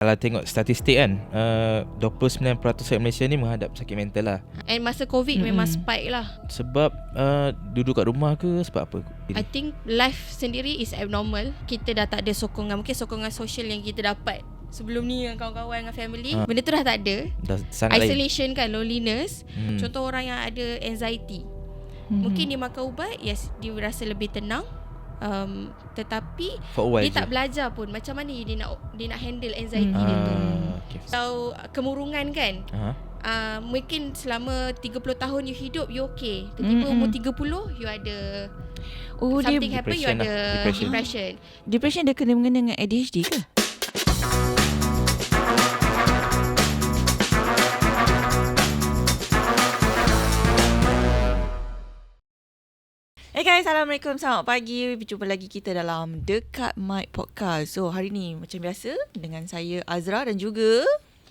Kalau tengok statistik kan, 29% rakyat Malaysia ni menghadap sakit mental lah. And masa COVID memang spike lah. Sebab duduk kat rumah ke sebab apa? I think life sendiri is abnormal. Kita dah tak ada sokongan. Mungkin sokongan sosial yang kita dapat sebelum ni dengan kawan-kawan, dengan family, benda tu dah tak ada. Dah sangat Isolation kan, loneliness. Contoh orang yang ada anxiety, mungkin dia makan ubat, yes, dia rasa lebih tenang. Tetapi dia tak belajar pun macam mana dia nak handle anxiety dia tu. Okay. So kemurungan kan, mungkin selama 30 tahun you hidup, you okay. Tiba-tiba umur 30 you ada something happen, you ada depression. Depression dia kena mengena dengan ADHD ke? Hey guys, Assalamualaikum, selamat pagi. Berjumpa lagi kita dalam Dekat Mic Podcast. So hari ni macam biasa dengan saya Azra dan juga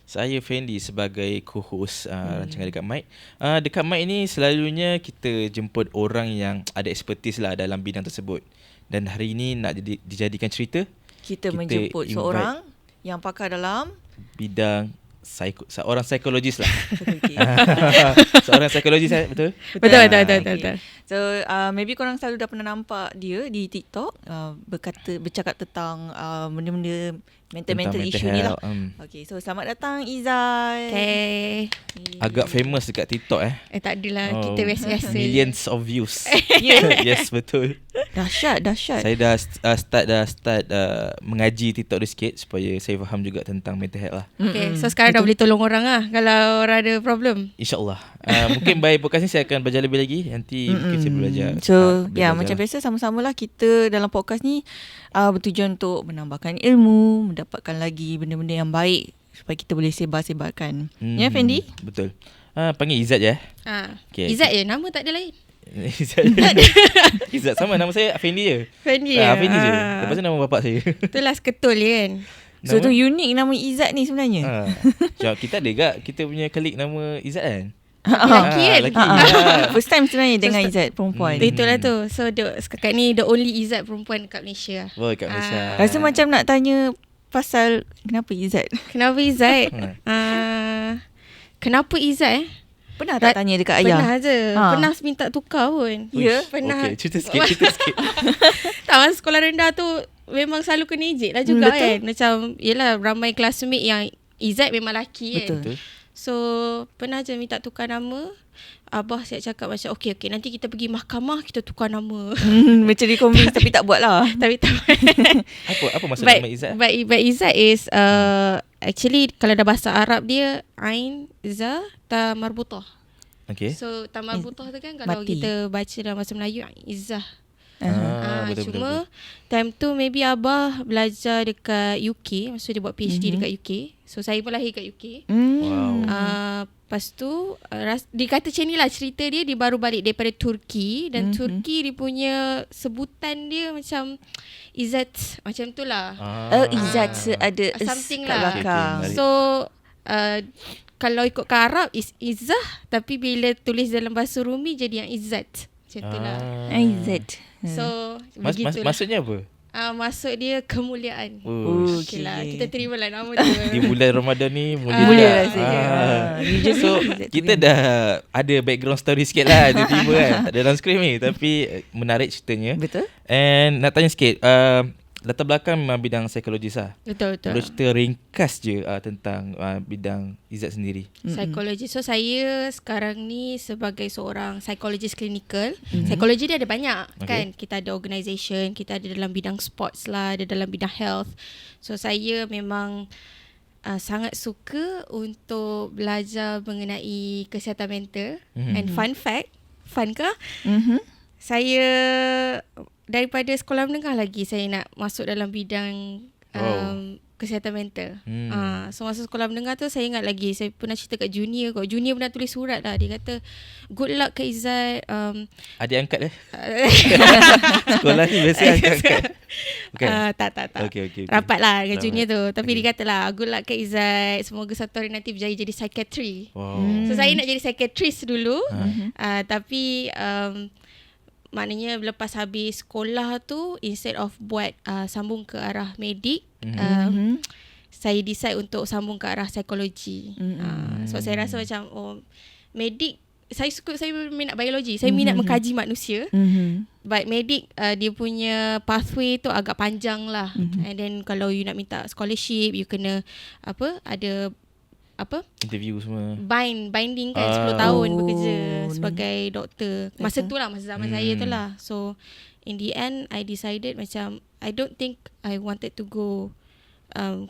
saya Fendi sebagai co-host rancangan Dekat Mic. Dekat Mic ni selalunya kita jemput orang yang ada expertise lah dalam bidang tersebut. Dan hari ini nak dijadikan cerita, kita menjemput seorang yang pakar dalam bidang seorang psikologis lah. Seorang psikologis, betul? Betul. So maybe korang selalu dah pernah nampak dia di TikTok bercakap tentang benda-benda mental issue ni lah. Okay, so selamat datang Izzat. Okay. Agak famous dekat TikTok tak adalah, kita biasa-biasa. Millions of views. Yes, betul. Dahsyat. Saya dah start mengaji TikTok dia sikit supaya saya faham juga tentang mental health lah. Okay, so sekarang dah boleh tolong orang lah kalau orang ada problem. InsyaAllah. Mungkin by podcast ni saya akan belajar lebih lagi. Nanti mungkin saya belajar. So macam biasa sama-sama lah kita dalam podcast ni bertujuan untuk menambahkan ilmu, mendapatkan lagi benda-benda yang baik supaya kita boleh sebar-sebarkan. Ya Fendi? Betul. Panggil Izzat je. Okay. Izzat je, nama tak ada lain. Izzat sama nama saya Fendi je. Fendi Fendi je. Lepas tu nama bapak saya. Itulah seketul je kan. So tu unik nama Izzat ni sebenarnya. Kita ada gak kita punya klik nama Izzat kan? Lelaki kan? First time sebenarnya dengan Izzat perempuan. Itulah tu. So sekarang ni the only Izzat perempuan kat Malaysia. Oh, kat Malaysia. Rasa macam nak tanya pasal kenapa Izzat? Kenapa Izzat? Kenapa Izzat Pernah tak tanya dekat ayah? Pernah je. Pernah minta tukar pun. Ya? Pernah. Okay, cerita sikit. Tak, masa sekolah rendah tu memang selalu kena ejek lah juga kan. Macam, yelah, ramai classmate yang Izzat memang lelaki kan. Betul. So pernah je minta tukar nama. Abah siap cakap macam okay, nanti kita pergi mahkamah, kita tukar nama. Macam di-convince tapi tak buat lah. Tapi tak Apa maksud nama Izzat? But Izzat is actually kalau dah bahasa Arab dia Ain Za Ta Marbutah. Okay. So Ta Marbutah tu kan kalau kita baca dalam bahasa Melayu Izzah. Betul. Cuma time tu maybe Abah belajar dekat UK. Maksud dia buat PhD dekat UK. So saya pun lahir kat UK. Wow. Lepas tu dia kata macam ni lah cerita dia. Dia baru balik daripada Turki. Dan Turki dia punya sebutan dia macam Izzat, macam tu lah. Izzat ada something kat lah. belakang. So kalau ikutkan Arab is Izzah. Tapi bila tulis dalam bahasa Rumi jadi yang Izzat. Macam tu lah. Izzat. So begitulah. Maksudnya apa? Maksud dia kemuliaan. Okay lah, kita terimalah nama dia. Di bulan Ramadan ni mulia rasanya. So kita dah ada background story sikit lah. Tiba-tiba kan tak ada dalam skrip ni. Tapi menarik ceritanya. Betul. And nak tanya sikit, latar belakang memang bidang psikologis lah. Betul. Boleh cerita ringkas je tentang bidang Izzat sendiri. Psikologi. So saya sekarang ni sebagai seorang psikologis klinikal. Psikologi dia ada banyak kan. Kita ada organisation, kita ada dalam bidang sports lah, ada dalam bidang health. So saya memang sangat suka untuk belajar mengenai kesihatan mental. And fun fact, fun ke? Saya daripada sekolah menengah lagi saya nak masuk dalam bidang kesihatan mental. So masa sekolah menengah tu saya ingat lagi, saya pernah cerita kat junior kot. Junior pernah tulis surat lah. Dia kata good luck Kak Izzat. Adik angkat sekolah ni biasa angkat. Okay. Tak. Okay. Rapat lah dengan junior tu. Tapi dia kata lah good luck Kak Izzat. Semoga satu hari nanti berjaya jadi psychiatry. So saya nak jadi psychiatrist dulu. Tapi maknanya lepas habis sekolah tu, instead of buat sambung ke arah medik, saya decide untuk sambung ke arah psikologi. Sebab saya rasa macam medik, saya minat biologi, saya minat mengkaji manusia. But medik dia punya pathway tu agak panjang lah. And then kalau you nak minta scholarship, you kena ada interview semua. Binding kan 10 tahun bekerja sebagai doktor. Masa tu lah, masa zaman saya tu lah. So in the end I decided macam I don't think I wanted to go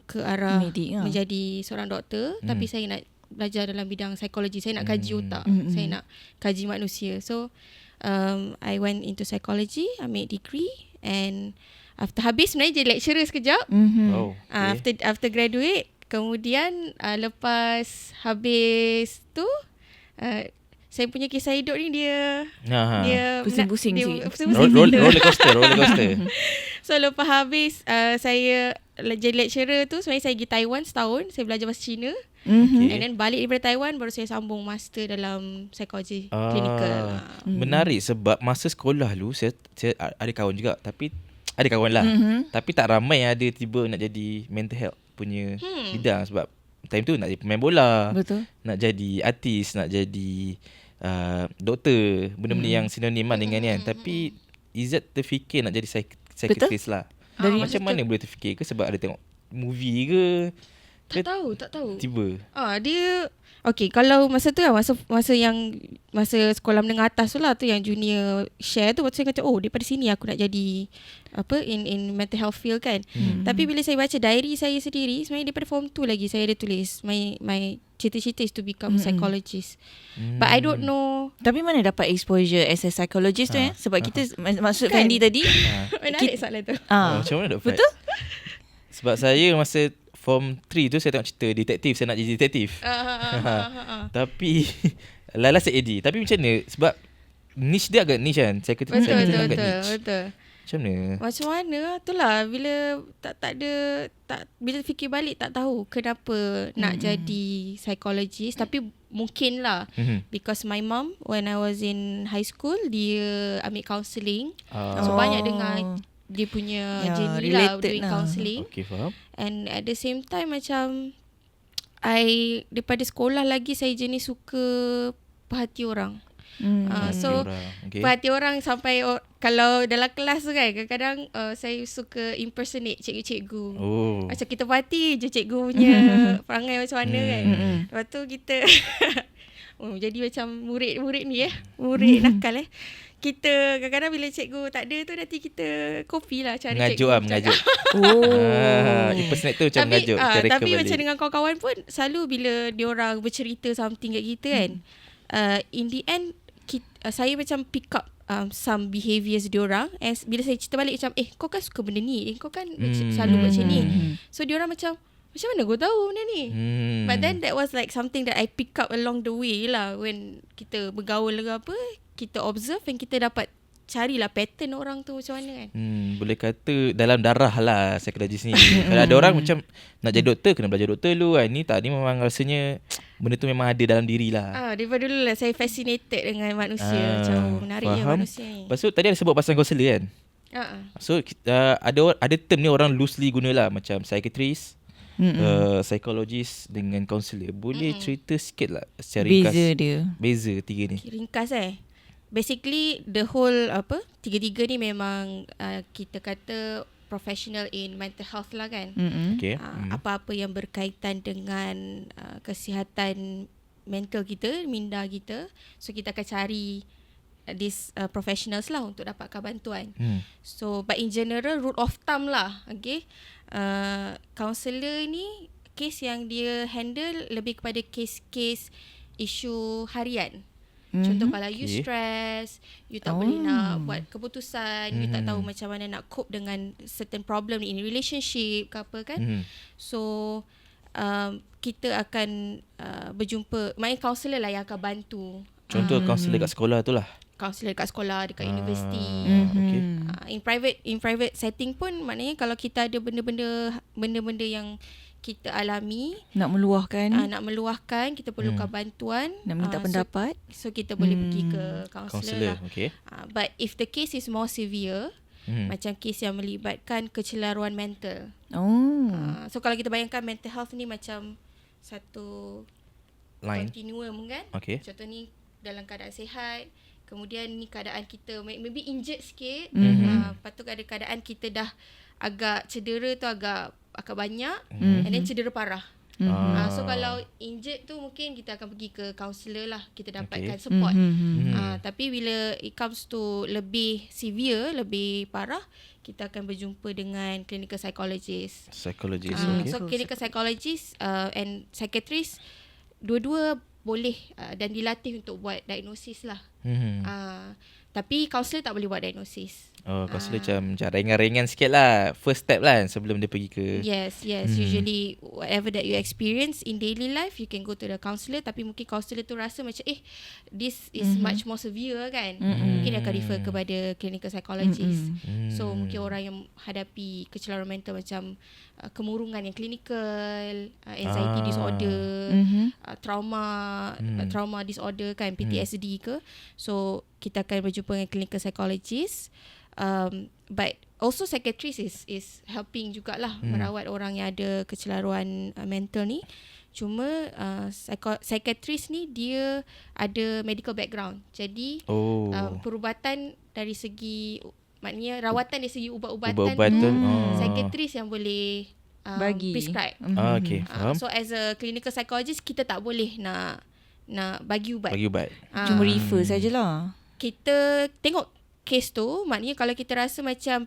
ke arah medik menjadi seorang doktor, tapi saya nak belajar dalam bidang psikologi. Saya nak kaji otak, saya nak kaji manusia. So I went into psychology, ambil degree, and after habis sebenarnya jadi lecturer sekejap. After graduate, kemudian lepas habis tu saya punya kisah hidup ni dia pusing-pusing roller coaster. So lepas habis saya jadi lecturer tu, sebenarnya saya pergi Taiwan setahun, saya belajar bahasa Cina. And then balik daripada Taiwan, baru saya sambung master dalam psikologi klinikal. Menarik sebab masa sekolah dulu saya ada kawan juga, tapi ada kawan lah, tapi tak ramai yang ada tiba nak jadi mental health punya bidang. Sebab time tu nak jadi pemain bola, betul, nak jadi artis, nak jadi doktor, benda-benda yang sinonim dengan ni kan. Tapi Izzat terfikir nak jadi psychiatrist lah. Macam mana boleh terfikir? Ke sebab ada tengok movie ke? Tak tahu. Tiba. Dia okay, kalau masa tu kan, masa sekolah menengah atas tu lah, tu yang junior share tu, waktu saya kata daripada sini aku nak jadi in mental health field kan. Tapi bila saya baca diary saya sendiri, sebenarnya daripada form 2 lagi saya ada tulis my cita-cita is to become psychologist. But I don't know. Tapi mana dapat exposure as a psychologist tu sebab kita maksud Fendi tadi. Menarik soalan tu. Macam mana dapat? Betul? Sebab saya masa form 3 tu saya tengok cerita detektif, saya nak jadi detektif. Tapi lala saya AD. Tapi macam mana? Sebab niche dia agak niche kan. Betul. Macam mana? Itulah bila bila fikir balik tak tahu kenapa nak jadi psychologist. Tapi mungkin lah because my mom when I was in high school, dia ambil counselling. So banyak dengar dia punya journey lah doing counselling. Okay, faham. And at the same time macam daripada sekolah lagi saya jenis suka perhati orang. So perhati orang sampai kalau dalam kelas tu kan, kadang-kadang saya suka impersonate cikgu-cikgu. Macam kita perhati je cikgu punya perangai macam mana kan. Lepas tu kita jadi macam murid ni murid nakal kita kadang-kadang bila cikgu tak ada tu, nanti kita copy lah cara cikgu mengajuk. Impersonate tu macam mengajuk. Tapi macam dengan kawan-kawan pun selalu bila diorang bercerita something kat kita kan, in the end saya macam pick up some behaviours diorang. As bila saya cerita balik macam kau kan suka benda ni, kau kan selalu buat macam ni. So diorang macam mana kau tahu benda ni? But then that was like something that I pick up along the way lah. When kita bergaul ke apa, kita observe dan kita dapat carilah pattern orang tu macam mana kan. Boleh kata dalam darah lah psikologis ni. Kalau ada orang macam nak jadi doktor, kena belajar doktor dulu kan. Ni memang rasanya benda tu memang ada dalam diri lah. Daripada dulu lah saya fascinated dengan manusia. Macam menariknya manusia ni. Lepas tu tadi ada sebut pasal kaunselor kan. So ada term ni orang loosely guna lah, macam psychiatrist, psychologist dengan kaunselor. Boleh cerita sikit lah secara ringkas beza tiga ni? Ringkas basically the whole tiga-tiga ni memang kita kata professional in mental health lah kan. Okay. Apa-apa yang berkaitan dengan kesihatan mental kita, minda kita. So kita akan cari these professionals lah untuk dapatkan bantuan. So but in general rule of thumb lah, okay, counselor ni case yang dia handle lebih kepada case-case isu harian. Contoh kalau you stress, you tak boleh nak buat keputusan, you tak tahu macam mana nak cope dengan certain problem in relationship ke apa kan. So kita akan berjumpa, maknanya kaunselor lah yang akan bantu. Contoh kaunselor kat sekolah tu lah. Kaunselor kat sekolah, dekat universiti. In private setting pun, maknanya kalau kita ada benda-benda yang kita alami, nak meluahkan, kita perlukan bantuan, nak minta pendapat, so kita boleh pergi ke kaunselor lah. Okay. But if the case is more severe, Macam kes yang melibatkan kecelaruan mental. So kalau kita bayangkan mental health ni macam satu continuum kan. Contoh ni dalam keadaan sihat, kemudian ni keadaan kita maybe injured sikit, lepas tu ada keadaan kita dah agak cedera tu agak banyak, and then cedera parah. So kalau injured tu mungkin kita akan pergi ke kaunselor lah, kita dapatkan support. Tapi bila it comes to lebih severe, lebih parah, kita akan berjumpa dengan clinical psychologist. So clinical psychologist and psychiatrist dua-dua boleh dan dilatih untuk buat diagnosis lah. Tapi kaunselor tak boleh buat diagnosis. Kaunselor macam ringan-ringan sikit lah, first step lah sebelum dia pergi ke. Yes. Usually whatever that you experience in daily life, you can go to the counselor. Tapi mungkin counselor tu rasa macam this is much more severe kan. Mungkin dia akan refer kepada clinical psychologist. So mungkin orang yang hadapi kecelaruan mental macam kemurungan yang klinikal, anxiety disorder, trauma disorder kan, PTSD ke. So kita akan berjumpa dengan clinical psychologist. But also psychiatrist is helping jugalah merawat orang yang ada kecelaruan mental ni. Cuma psychiatrist ni dia ada medical background. Jadi perubatan dari segi, maknanya rawatan dari segi ubat-ubatan tu psychiatrist yang boleh bagi prescribe. Faham. So as a clinical psychologist, kita tak boleh nak bagi ubat. Cuma refer sajalah. Kita tengok kes tu, maknanya kalau kita rasa macam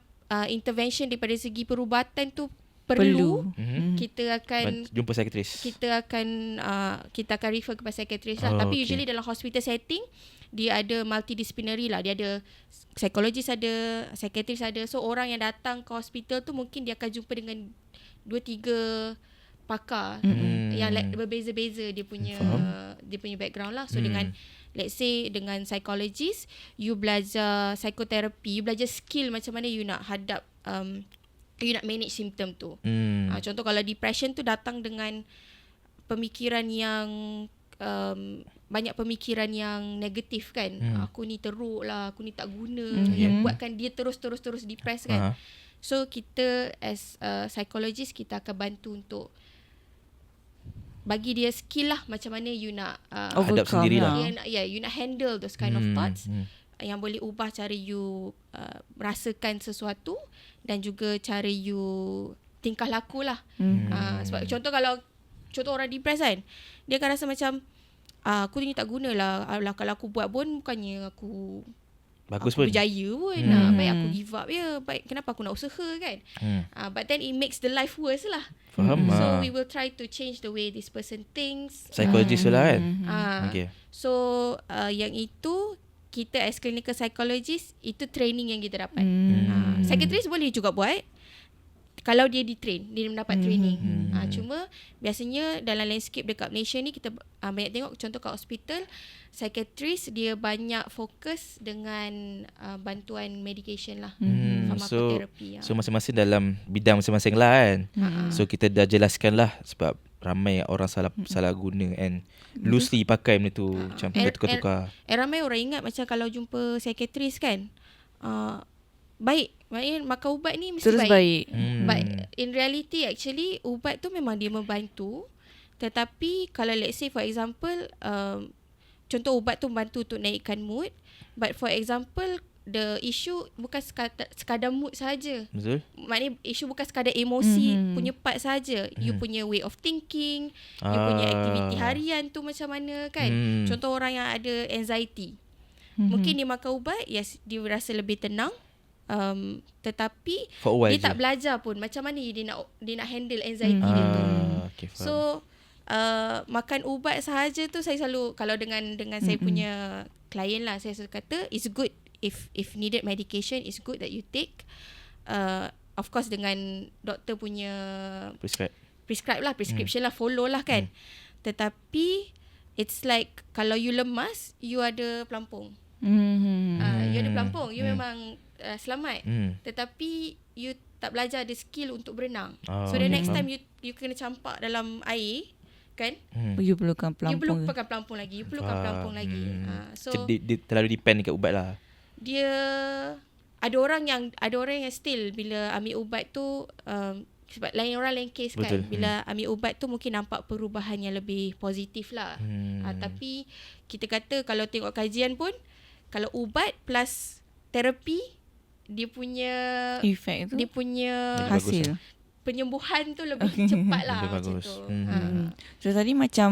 intervention daripada segi perubatan tu perlu. Kita akan jumpa psychiatrist. Kita akan refer kepada psychiatrist lah. Tapi usually dalam hospital setting dia ada multidisciplinary lah. Dia ada psychologist, ada psychiatrist, ada. So orang yang datang ke hospital tu mungkin dia akan jumpa dengan 2-3 pakar yang berbeza-beza dia punya background lah. So dengan let's say dengan psychologist, you belajar psychotherapy, you belajar skill macam mana you nak hadap, you nak manage symptom tu. Contoh kalau depression tu datang dengan pemikiran yang banyak pemikiran yang negatif kan. Aku ni teruk lah, aku ni tak guna, yang buatkan dia terus depress kan. So kita as psychologist, kita akan bantu untuk bagi dia skill lah macam mana you nak hadap sendirilah. You nak handle those kind of thoughts yang boleh ubah cara you merasakan sesuatu dan juga cara you tingkah laku lah. Sebab contoh orang depress kan, dia akan rasa macam aku ni tak guna lah, kalau aku buat pun bukannya aku bagus aku pun, berjaya pun. Baik aku give up je, baik kenapa aku nak usaha kan. But then it makes the life worse lah. Faham. So we will try to change the way this person thinks. Psychologist lah kan. So yang itu kita as clinical psychologist, itu training yang kita dapat. Psychiatrist boleh juga buat kalau dia di-train, dia mendapat training. Cuma biasanya dalam landscape dekat Malaysia ni, kita banyak tengok contoh kat hospital, psychiatrist dia banyak fokus dengan bantuan medication lah, pharmacotherapy. So masing-masing dalam bidang masing-masing lah kan. So kita dah jelaskan lah, sebab ramai orang salah guna and loosely pakai benda tu, macam tukar-tukar. Ramai orang ingat macam kalau jumpa psychiatrist kan, baik, maknanya makan ubat ni mesti terus baik. But in reality actually ubat tu memang dia membantu, tetapi kalau let's say for example contoh ubat tu membantu untuk naikkan mood, but for example the issue bukan sekadar mood saja. Betul. Maknanya issue bukan sekadar emosi punya part saja. You punya way of thinking, you punya aktiviti harian tu macam mana kan. Contoh orang yang ada anxiety, mungkin dia makan ubat, yes, dia rasa lebih tenang. Tetapi dia tak belajar pun macam mana dia nak handle anxiety dia tu. So makan ubat sahaja tu, saya selalu kalau dengan saya punya klien lah, saya selalu kata it's good if needed medication, it's good that you take. Of course dengan doktor punya prescribe lah, prescription lah, follow lah kan. Tetapi it's like kalau you lemas, you ada pelampung. You ada pelampung, you memang selamat. Tetapi you tak belajar ada skill untuk berenang. So the next time you kena campak dalam air kan, you perlukan pelampung. You perlukan pelampung lagi. So dia terlalu depend dekat ubat lah. Dia ada orang yang still bila ambil ubat tu sebab lain orang lain kes kan. Betul. Bila ambil ubat tu mungkin nampak perubahan yang lebih positif lah. Tapi kita kata kalau tengok kajian pun, kalau ubat plus terapi, dia punya efek tu, dia punya hasil penyembuhan tu lebih cepat lah. Lebih macam bagus. tu. So tadi macam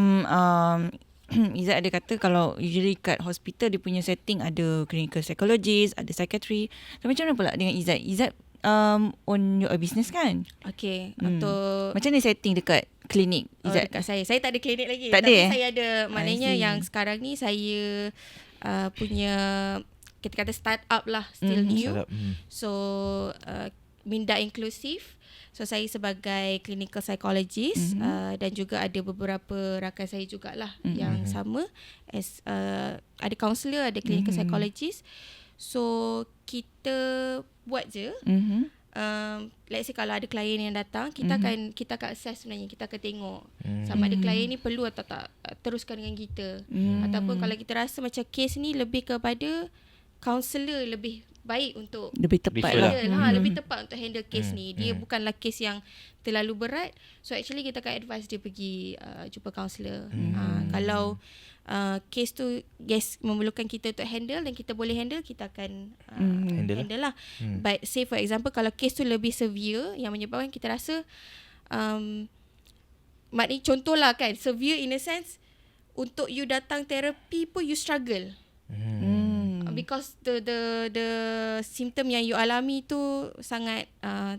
Izzat ada kata kalau usually kat hospital dia punya setting ada clinical psychologist, ada psychiatry. So macam mana pula dengan Izzat? Izzat own your business kan? Okay. Untuk macam mana setting dekat klinik Izzat? dekat saya tak ada klinik lagi. Tak ada, tapi saya ada, maknanya I see. yang sekarang ni saya punya, kita kata start-up lah, still new. So minda inklusif. So saya sebagai clinical psychologist dan juga ada beberapa rakan saya jugalah yang sama as ada counsellor, ada clinical psychologist. So kita buat je. Let's say kalau ada klien yang datang, kita akan assess sebenarnya, kita akan tengok sama ada klien ni perlu atau tak teruskan dengan kita. Ataupun kalau kita rasa macam kes ni lebih kepada counsellor lebih baik untuk lebih tepat lah. Lebih tepat untuk handle kes ni. Dia bukanlah kes yang terlalu berat. So actually kita akan advise dia pergi jumpa counsellor. Kalau kes tu memerlukan kita untuk handle dan kita boleh handle, kita akan handle lah. But say for example kalau kes tu lebih severe yang menyebabkan kita rasa maknanya contohlah kan, severe in a sense untuk you datang terapi pun you struggle. Because the symptom yang you alami tu sangat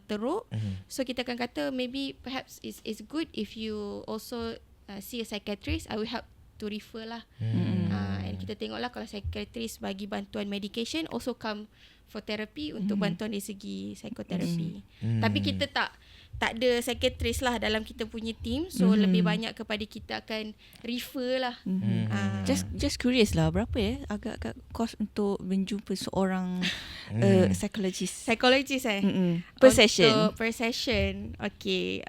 teruk. So kita akan kata maybe perhaps it's good if you also see a psychiatrist. I will help to refer lah. And kita tengoklah kalau psychiatrist bagi bantuan medication, also come for therapy untuk bantuan dari segi psikoterapi. Tapi kita tak ada psychiatrist lah dalam kita punya team. So lebih banyak kepada kita akan refer lah. Just curious lah, berapa agak-agak cost untuk menjumpa seorang psychologist per session? Per session. Okay.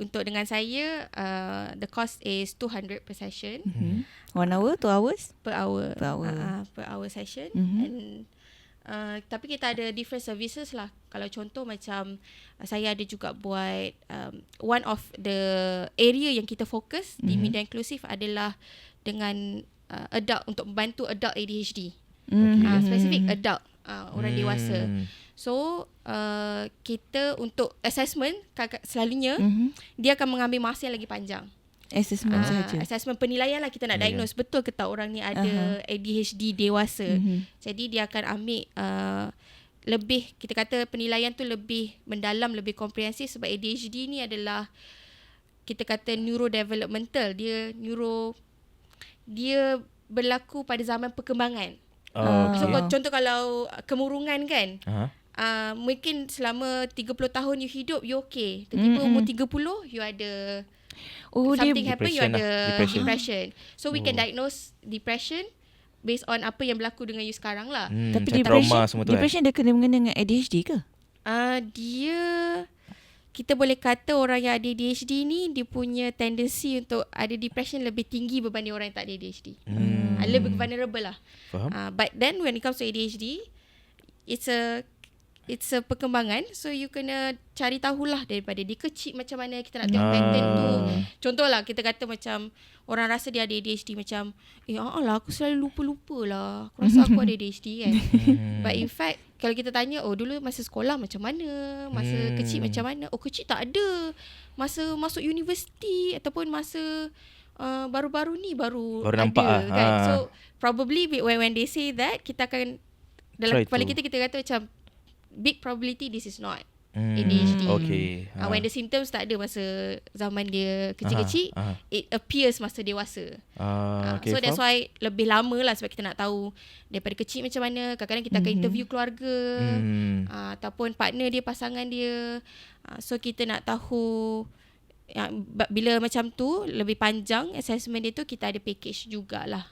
Untuk dengan saya, the cost is 200 per session. 1 hour, 2 hours? Per hour. Per hour session. And tapi kita ada different services lah. Kalau contoh macam saya ada juga buat one of the area yang kita fokus di minda inklusif adalah dengan adult, untuk membantu adult ADHD. Spesifik adult, orang dewasa. So kita untuk assessment selalunya dia akan mengambil masa yang lagi panjang. Assessment sahaja. Assessment penilaian lah, kita nak diagnose betul ke tak orang ni ada ADHD dewasa. Jadi dia akan ambil lebih, kita kata penilaian tu lebih mendalam, lebih komprehensif sebab ADHD ni adalah kita kata neurodevelopmental. Dia berlaku pada zaman perkembangan. So contoh kalau kemurungan kan, mungkin selama 30 tahun you hidup you okay. Tiba-tiba umur 30 you ada something happen, you ada depression. So we can diagnose depression based on apa yang berlaku dengan you sekarang lah. Tapi depression dia kena mengena dengan ADHD ke? Dia, kita boleh kata orang yang ada ADHD ni dia punya tendency untuk ada depression lebih tinggi berbanding orang yang tak ada ADHD. Lebih vulnerable lah. Faham. But then when it comes to ADHD, it's a perkembangan. So you kena cari tahulah daripada dia kecil macam mana, kita nak tengok pattern tu. Contohlah kita kata macam orang rasa dia ada ADHD, macam aku selalu lupa-lupa lah, aku rasa aku ada ADHD kan. But in fact kalau kita tanya, dulu masa sekolah macam mana, masa kecil macam mana, kecil tak ada, masa masuk universiti ataupun masa baru-baru ni baru nampak ada kan. So probably when they say that, kita akan dalam kepala kita kata macam big probability this is not ADHD. When the symptoms tak ada masa zaman dia kecil-kecil, it appears masa dewasa. So that's why lebih lama lah, sebab kita nak tahu daripada kecil macam mana. Kadang-kadang kita akan interview keluarga ataupun partner dia, pasangan dia. So kita nak tahu bila macam tu lebih panjang assessment dia tu, kita ada package jugalah.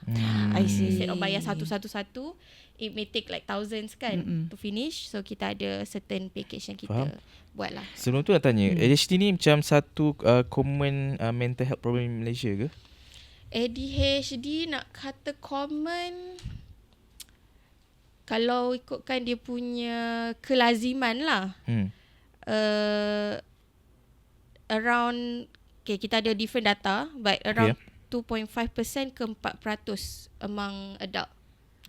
I see. Instead of bayar satu-satu, it may take like thousands kan to finish. So kita ada certain package yang kita buat lah. Sebelum tu nak tanya, ADHD ni macam satu common mental health problem in Malaysia ke? ADHD nak kata common, kalau ikutkan dia punya kelaziman lah, around, okay, kita ada different data, but around 2.5% ke 4% among adult.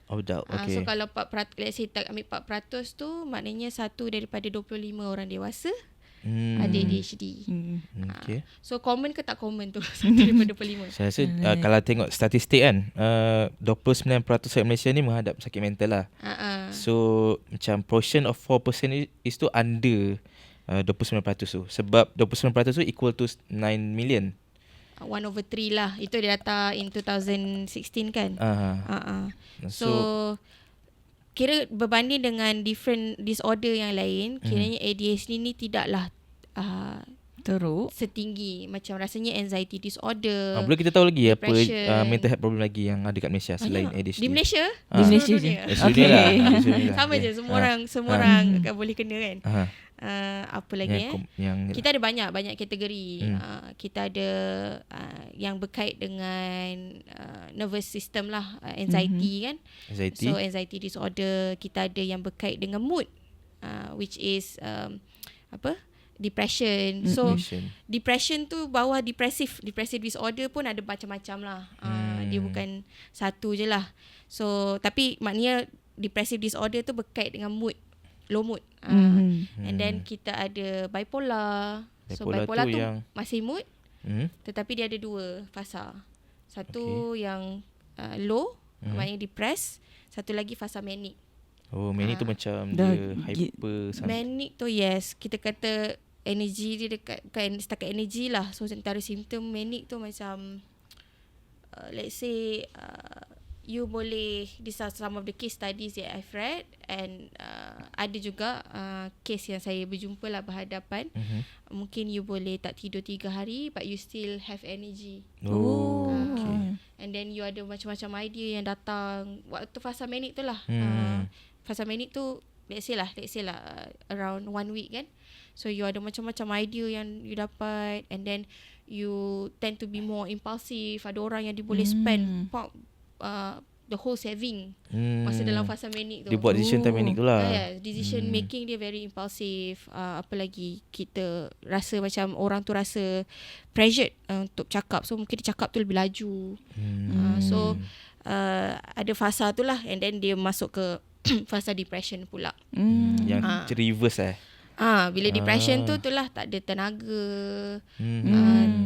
Adult, okay. So kalau 4%, let's say tak ambil 4% tu, maknanya 1 daripada 25 orang dewasa ada ADHD. Okay. So common ke tak common tu? 1 daripada 25. Saya rasa kalau tengok statistik kan, 29% rakyat Malaysia ni menghadap sakit mental lah. So macam portion of 4% is tu under 29% tu. Sebab 29% tu equal to 9 million. 1/3 lah. Itu dia data in 2016 kan. So kira berbanding dengan different disorder yang lain, kiranya ADHD ni tidaklah teruk setinggi macam rasanya anxiety disorder. Boleh kita tahu lagi depression, apa mental health problem lagi yang ada kat Malaysia selain ADHD? Di Malaysia? Di Malaysia je. Okay. Sama je, semua orang akan boleh kena kan. Apa lagi yang kita ada banyak kategori. Kita ada yang berkait dengan nervous system lah, anxiety kan. So anxiety disorder. Kita ada yang berkait dengan mood, which is depression. So depression tu bawah depressive disorder pun ada macam-macam lah. Dia bukan satu je lah. So tapi maknanya depressive disorder tu berkait dengan mood, low mood. And then kita ada bipolar. So bipolar tu yang masih mood, tetapi dia ada 2 fasa. Satu yang low, maknanya depressed. Satu lagi fasa manic. Manic tu macam dia hyper. Manic tu yes, kita kata energy dia setakat energy lah. So antara simptom manic tu macam let's say you boleh, these are some of the case studies that I've read, and ada juga case yang saya berjumpa lah berhadapan. Mungkin you boleh tak tidur 3 hari but you still have energy. Okay. And then you ada macam-macam idea yang datang waktu fasa manic tu lah. Fasa manic tu let's say lah around 1 week kan. So you ada macam-macam idea yang you dapat, and then you tend to be more impulsive. Ada orang yang dia boleh spend the whole saving masa dalam fasa manic tu. Dia buat decision time manic tu lah. Decision making dia very impulsive. Apa lagi, kita rasa macam orang tu rasa pressured untuk cakap, so mungkin dia cakap tu lebih laju. So ada fasa tu lah, and then dia masuk ke fasa depression pula. Yang reverse bila depression tu lah tak ada tenaga,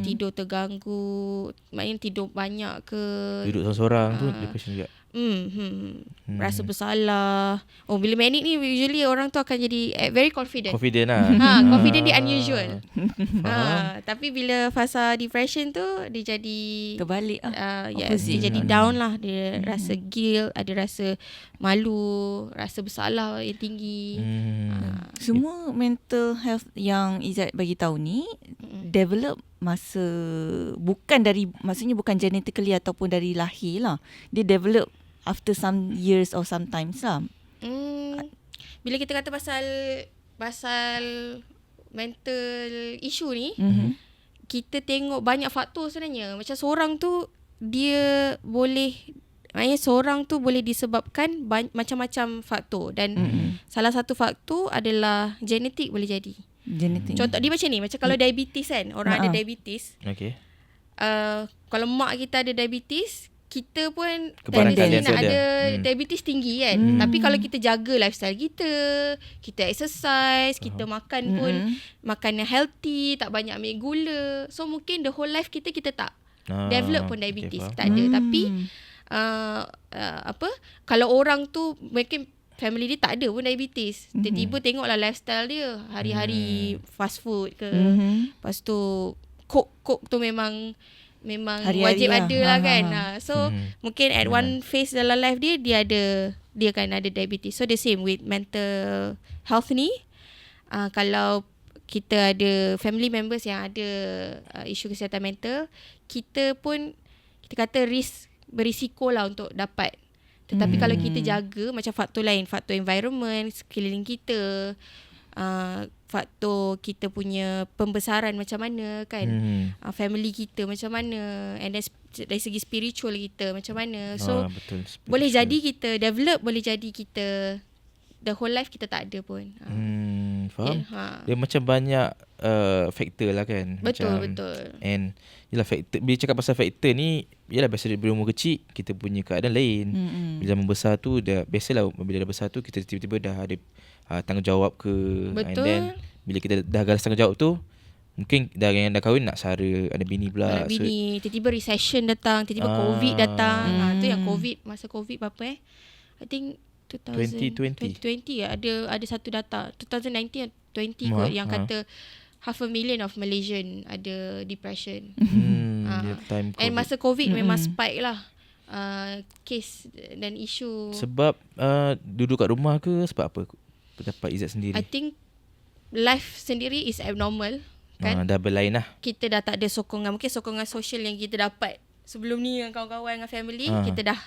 tidur terganggu, maknanya tidur banyak ke, duduk seorang-seorang tu depression juga. Rasa bersalah. Bila manic ni usually orang tu akan jadi very confident lah. Confident dia unusual. Tapi bila fasa depression tu dia jadi terbalik dia jadi down lah. Dia rasa guilt, ada rasa malu, rasa bersalah yang tinggi. Semua mental health yang Izzat bagi tahu ni develop masa maksudnya bukan genetically ataupun dari lahir lah. Dia develop after some years or sometimes lah. Bila kita kata pasal mental issue ni, kita tengok banyak faktor sebenarnya. Macam seorang tu dia boleh, maknanya seorang tu boleh disebabkan macam-macam faktor, dan salah satu faktor adalah genetik boleh jadi. Genetik. Contoh dia macam ni, macam kalau diabetes kan, orang ada diabetes. Kalau mak kita ada diabetes, kita pun tendency nak ada diabetes tinggi kan. Tapi kalau kita jaga lifestyle kita exercise, kita makan pun makan yang healthy, tak banyak ambil gula, so mungkin the whole life kita tak develop pun diabetes, tak ada. Tapi kalau orang tu mungkin family dia tak ada pun diabetes, tiba-tiba tengoklah lifestyle dia hari-hari fast food ke, lepas tu coke tu memang hari-hari wajib ada lah kan. So mungkin at one phase dalam life dia akan ada diabetes. So the same with mental health ni. Kalau kita ada family members yang ada isu kesihatan mental, kita pun kita kata berisiko lah untuk dapat. Tetapi kalau kita jaga macam faktor lain, faktor environment, sekeliling kita, faktor kita punya pembesaran macam mana kan, family kita macam mana, and then dari segi spiritual kita macam mana. So betul, boleh jadi kita develop, boleh jadi kita the whole life kita tak ada pun. Faham? Yeah, Dia macam banyak faktor lah kan. Betul, macam, betul. And yelah, faktor, bila cakap pasal faktor ni, yelah biasa bila umur kecil kita punya keadaan lain. Bila membesar tu dah biasalah, bila dah besar tu kita tiba-tiba dah ada tanggungjawab ke. Betul. And then bila kita dah galas tanggungjawab tu, mungkin yang dah kahwin nak sara, ada bini pula. Anak bini, tiba-tiba recession datang, tiba-tiba COVID datang. Tu yang COVID, masa COVID berapa I think 2020 ada satu data 2019 atau 20 kot yang kata 500,000 of Malaysian ada depression. Time And masa COVID memang spike lah case dan isu. Sebab duduk kat rumah ke sebab apa? Pendapat Izzat sendiri. I think life sendiri is abnormal kan. Dah berlain lah. Kita dah tak ada sokongan, mungkin sokongan sosial yang kita dapat sebelum ni dengan kawan-kawan, dengan family, kita dah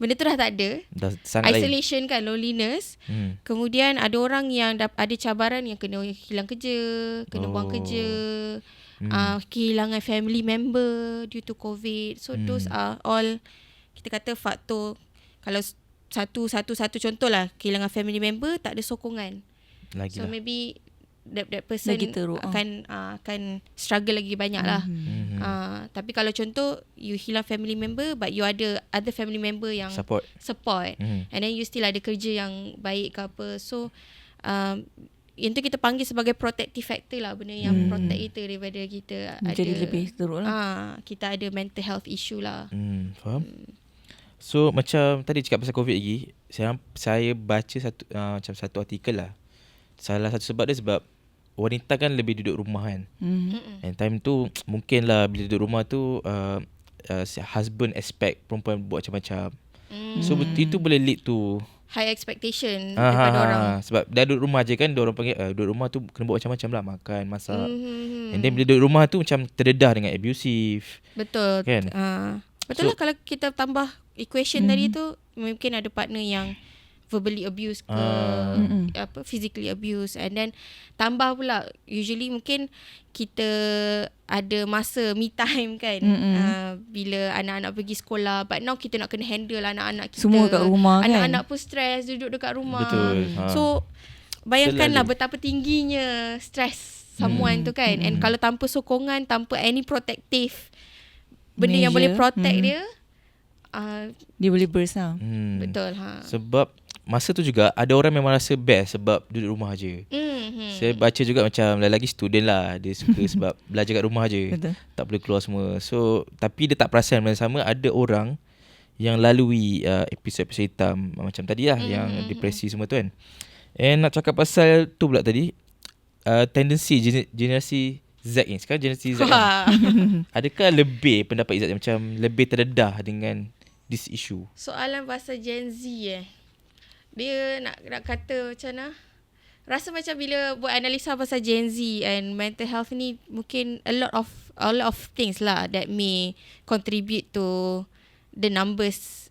benda tu dah tak ada. Dah sangat isolation lain kan, loneliness. Kemudian ada orang yang ada cabaran yang kena hilang kerja, kena buang kerja, kehilangan family member due to COVID. So those are all, kita kata faktor. Kalau satu contoh lah, kehilangan family member, tak ada sokongan lagi. So maybe that person akan struggle lagi banyak lah. Tapi kalau contoh you hilang family member but you ada other family member yang support. And then you still ada kerja yang baik ke apa. So yang tu kita panggil sebagai protective factor lah, benda yang protect kita daripada kita jadi lebih teruk lah. Kita ada mental health issue lah. Faham? So macam tadi cakap pasal COVID lagi, saya baca satu artikel lah. Salah satu sebab dia sebab wanita kan lebih duduk rumah kan. And time tu mungkin lah bila duduk rumah tu husband expect perempuan buat macam-macam. So itu boleh lead to high expectation daripada orang. Sebab dah duduk rumah je kan, diorang panggil duduk rumah tu kena buat macam-macam lah, makan, masak. And then bila duduk rumah tu macam terdedah dengan abusive. Betul kan? Betul lah, kalau kita tambah equation tadi tu, mungkin ada partner yang verbally abuse ke physically abuse, and then tambah pula usually mungkin kita ada masa me time kan, bila anak-anak pergi sekolah, but now kita nak kena handle anak-anak kita semua kat rumah kan, anak-anak pun stres duduk dekat rumah. Betul. So bayangkanlah betapa tingginya stres someone tu kan. And kalau tanpa sokongan, tanpa any protective benda yang boleh protect dia, dia boleh burst lah. Betul. Sebab masa tu juga ada orang memang rasa best sebab duduk rumah je. Saya baca juga macam lagi student lah, dia suka sebab belajar kat rumah je. Betul. Tak boleh keluar semua. So tapi dia tak perasan benda sama, ada orang yang lalui episod-episod hitam macam tadi lah, yang depresi semua tu kan. And nak cakap pasal tu pula tadi, tendensi generasi Z ni, sekarang generasi Z kan, adakah lebih pendapat Izzat macam lebih terdedah dengan this issue? Soalan pasal Gen Z dia nak kata macam mana, rasa macam bila buat analisa pasal Gen Z and mental health ni, mungkin a lot of things lah that may contribute to the numbers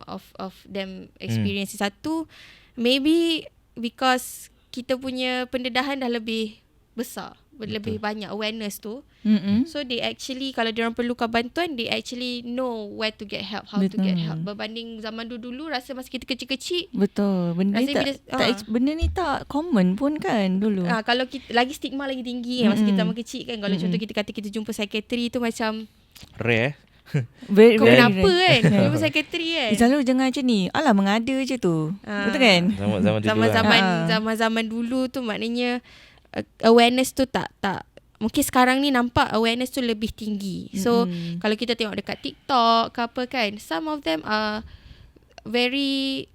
of them experience. Satu, maybe because kita punya pendedahan dah lebih besar, lebih banyak awareness tu. So they actually, kalau diorang perlukan bantuan, they actually know where to get help, how to get help. Berbanding zaman dulu rasa masa kita kecil-kecil. Betul. Benda ni tak common pun kan dulu. Kalau kita, lagi stigma lagi tinggi masa kita zaman kecil kan. Kalau contoh kita kata kita jumpa psychiatry tu macam rare. Kau kenapa kan jumpa psychiatry kan. Selalu jangan macam ni, alah mengada je tu. Betul kan? Zaman-zaman dulu tu maknanya awareness tu tak mungkin sekarang ni nampak awareness tu lebih tinggi. So kalau kita tengok dekat TikTok ke apa kan, some of them are very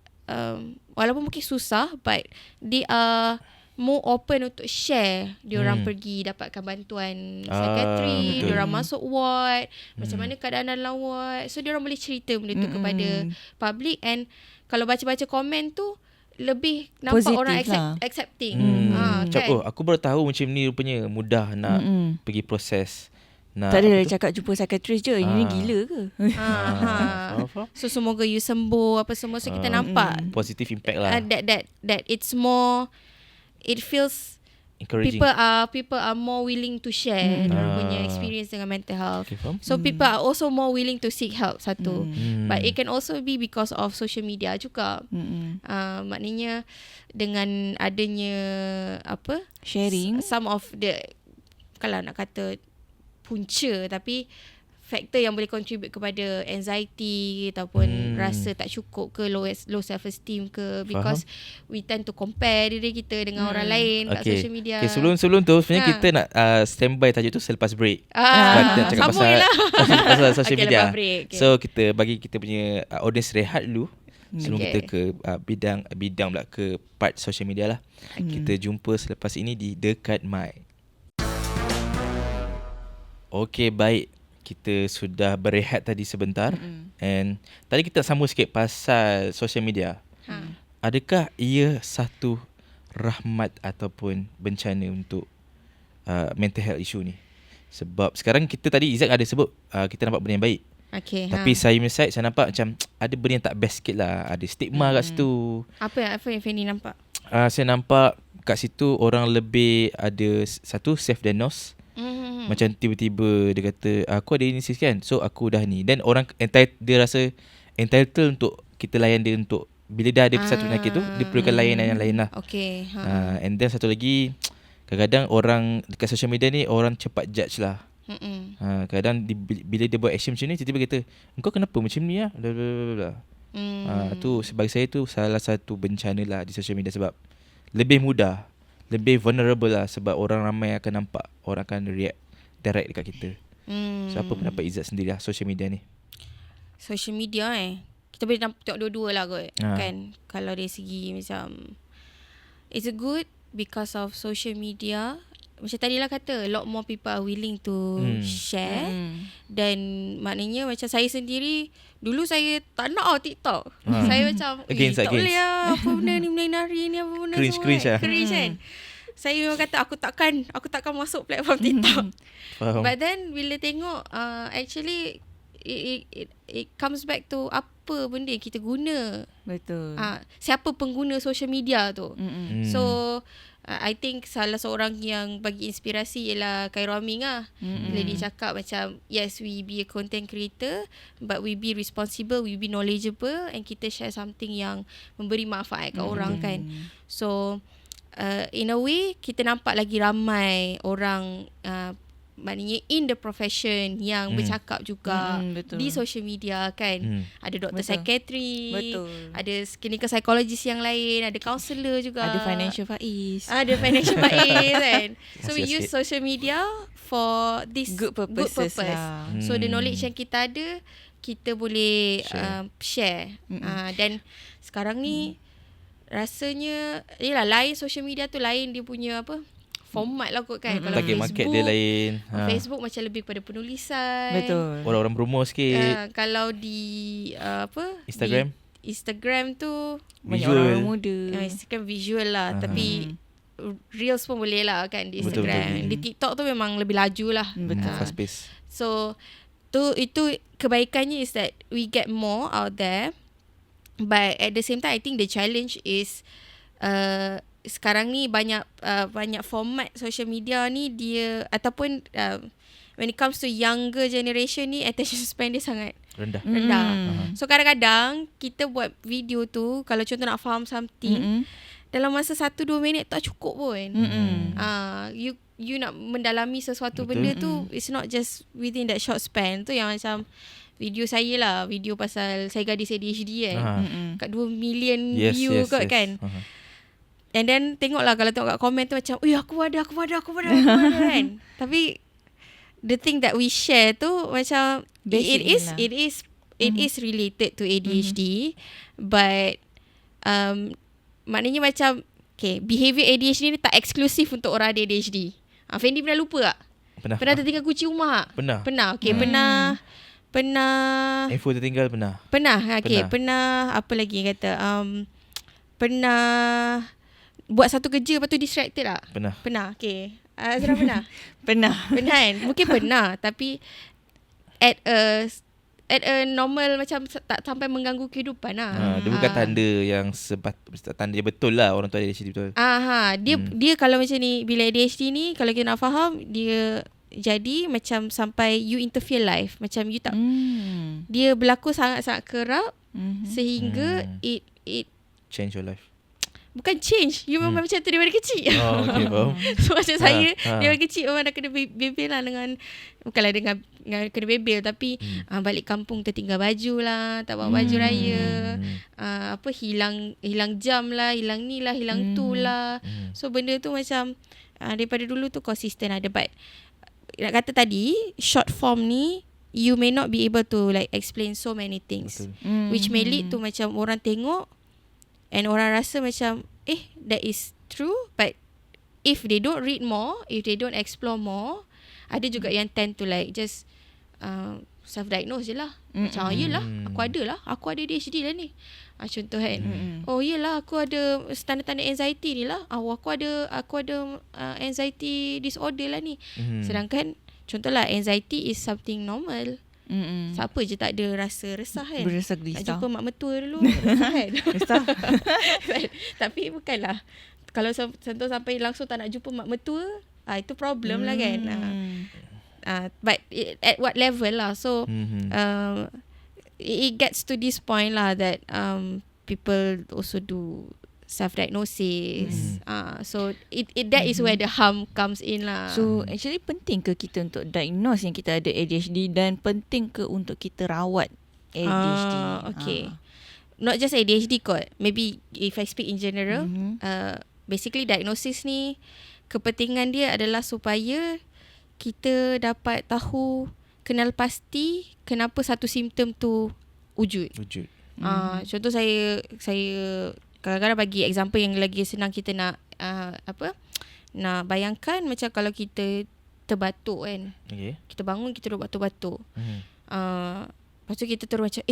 walaupun mungkin susah, but they are more open untuk share. Diorang pergi dapatkan bantuan psychiatry, diorang masuk ward, macam mana keadaan dalam ward. So diorang boleh cerita benda tu kepada public. And kalau baca-baca komen tu, lebih nampak positif orang accepting. Macam aku baru tahu macam ni rupanya mudah nak pergi proses. Tak ada cakap jumpa psychiatrist je, ini gila ke? So semoga you sembuh apa semua. So kita nampak positive impact lah. That it's more it feels Encouraging. people are more willing to share diorang punya experience dengan mental health. Okay, faham? So people are also more willing to seek help satu. But it Hmm. can also be because of social media juga. Maknanya dengan adanya Sharing. some of the, kalau nak kata punca, tapi faktor yang boleh contribute kepada anxiety ataupun rasa tak cukup ke, low self esteem ke, because we tend to compare diri kita dengan orang lain kat social media. Okay, sebelum tu sebenarnya kita nak standby tajuk tu selepas break. Sebab kita nak cakap sambung pasal, lah. pasal social Okay, media. lepas break, okay. So kita bagi kita punya audience rehat dulu sebelum kita ke bidang pula ke part social media lah. Kita jumpa selepas ini di Dekat Mic. Okay, baik. Kita sudah berehat tadi sebentar. And tadi kita sambung sikit pasal social media. Adakah ia satu rahmat ataupun bencana untuk mental health issue ni? Sebab sekarang kita tadi Izzat ada sebut kita nampak benda yang baik. Okay, Tapi saya punya side, saya nampak macam ada benda yang tak best sikit lah. Ada stigma kat situ. Apa yang Fanny nampak? Saya nampak kat situ orang lebih ada satu self-diagnose. Macam tiba-tiba dia kata aku ada ini kan, so aku dah ni. Dan orang dia rasa entitled untuk kita layan dia, untuk bila dah ada satu penyakit tu dia perlukan layanan yang lain lah. Okay. And then satu lagi, kadang-kadang orang dekat social media ni orang cepat judge lah. Kadang bila dia buat action macam ni, tiba-tiba kata engkau kenapa macam ni lah, bla bla bla bla. Tu sebagai saya tu salah satu bencana lah di social media. Sebab lebih mudah, lebih vulnerable lah, sebab orang ramai akan nampak, orang akan react direct dekat kita. So apa pendapat Izzat sendiri lah social media ni? Social media kita boleh tengok dua-dua lah kot. Kan, kalau dari segi macam it's good because of social media. Macam tadi lah kata, a lot more people are willing to share. Dan maknanya macam saya sendiri, dulu saya tak nak TikTok. Saya macam tak boleh lah, apa benda ni, menari ni, apa benda Cringe semua cringe kan. Saya memang kata aku takkan masuk platform TikTok. Faham. But then bila tengok actually it comes back to apa benda yang kita guna. Betul. Siapa pengguna social media tu. So I think salah seorang yang bagi inspirasi ialah Khairul Aming lah. Bila dia cakap macam, yes, we be a content creator, but we be responsible, we be knowledgeable, and kita share something yang memberi manfaat kat orang kan. So in a way kita nampak lagi ramai orang maknanya in the profession yang bercakap juga di social media kan. Ada doktor psychiatry, ada clinical psychologist yang lain, ada counsellor juga, ada financial faiz, kan. So we use social media for this good purpose. So the knowledge yang kita ada, kita boleh share. Dan sekarang ni rasanya yelah, lain social media tu, lain dia punya format lah kot kan. Kalau target market dia lain. Facebook macam lebih kepada penulisan. Betul. Orang-orang promo sikit. Kalau di Instagram tu banyak orang muda. Instagram visual lah. Tapi Reels pun boleh lah kan di Instagram. Betul. Di TikTok tu memang lebih laju lah. Fast pace. So itu kebaikannya is that we get more out there. But at the same time, I think the challenge is sekarang ni banyak format social media ni dia, ataupun when it comes to younger generation ni, attention span dia sangat rendah. So kadang-kadang kita buat video tu, kalau contoh nak faham something, dalam masa 1-2 minit tak cukup pun. You nak mendalami sesuatu benda tu, it's not just within that short span. Tu yang macam video saya lah, video pasal saya gadis ADHD kan. Kat 2 million view kot kan. And then tengoklah, kalau tengok kat komen tu macam, aku ada kan. Tapi the thing that we share tu macam it is related to ADHD, but maknanya macam behavior ADHD ni tak eksklusif untuk orang ada ADHD. Fendi pernah lupa tak? Pernah tertinggal kunci rumah tak? Pernah. Pernah. Info tertinggal pernah. Pernah apa lagi kata? Pernah buat satu kerja lepas tu distracted tak? Pernah. Okay. Azra pernah? Pernah kan? Mungkin pernah. Tapi at a at a normal, macam tak sampai mengganggu kehidupan lah. Dia bukan tanda yang tanda yang betul lah orang tu ada ADHD betul. Dia kalau macam ni, bila ADHD ni, kalau kita nak faham, dia jadi macam sampai you interfere life, macam you tak dia berlaku sangat-sangat kerap sehingga it change your life. bukan change, you memang macam tu daripada kecil. Okay, faham. So macam saya daripada kecil memang dah kena bebel lah dengan, bukanlah dengan kena bebel, tapi balik kampung tertinggal baju lah, tak bawa baju raya, hilang jam lah, hilang ni lah, hilang tu lah. So benda tu macam daripada dulu tu konsisten ada. But nak kata tadi, short form ni you may not be able to like explain so many things. Which may lead to macam orang tengok and orang rasa macam that is true, but if they don't read more, if they don't explore more, ada juga yang tend to like just self-diagnose je lah. Macam yelah, aku ada ADHD lah ni. Contoh kan. Yelah, aku ada tanda-tanda anxiety ni lah. Aku ada anxiety disorder lah ni. Sedangkan contohlah, anxiety is something normal. Siapa je tak ada rasa resah kan? Berasa gelisah. Nak jumpa mak mertua dulu resah kan? Resah. Tapi bukanlah, kalau contoh sampai langsung tak nak jumpa mak mertua, itu problem lah kan. But at what level lah. So it gets to this point lah that people also do self-diagnosis. So that is where the harm comes in lah. So actually penting ke kita untuk diagnose yang kita ada ADHD, dan penting ke untuk kita rawat ADHD? Okay. Not just ADHD kot. Maybe if I speak in general, basically diagnosis ni, kepentingan dia adalah supaya kita dapat tahu, kenal pasti kenapa satu simptom tu wujud. Contoh saya kadang-kadang bagi example yang lagi senang kita nak nak bayangkan, macam kalau kita terbatuk kan. Kita bangun, kita duduk batuk-batuk. Lepas tu kita terus macam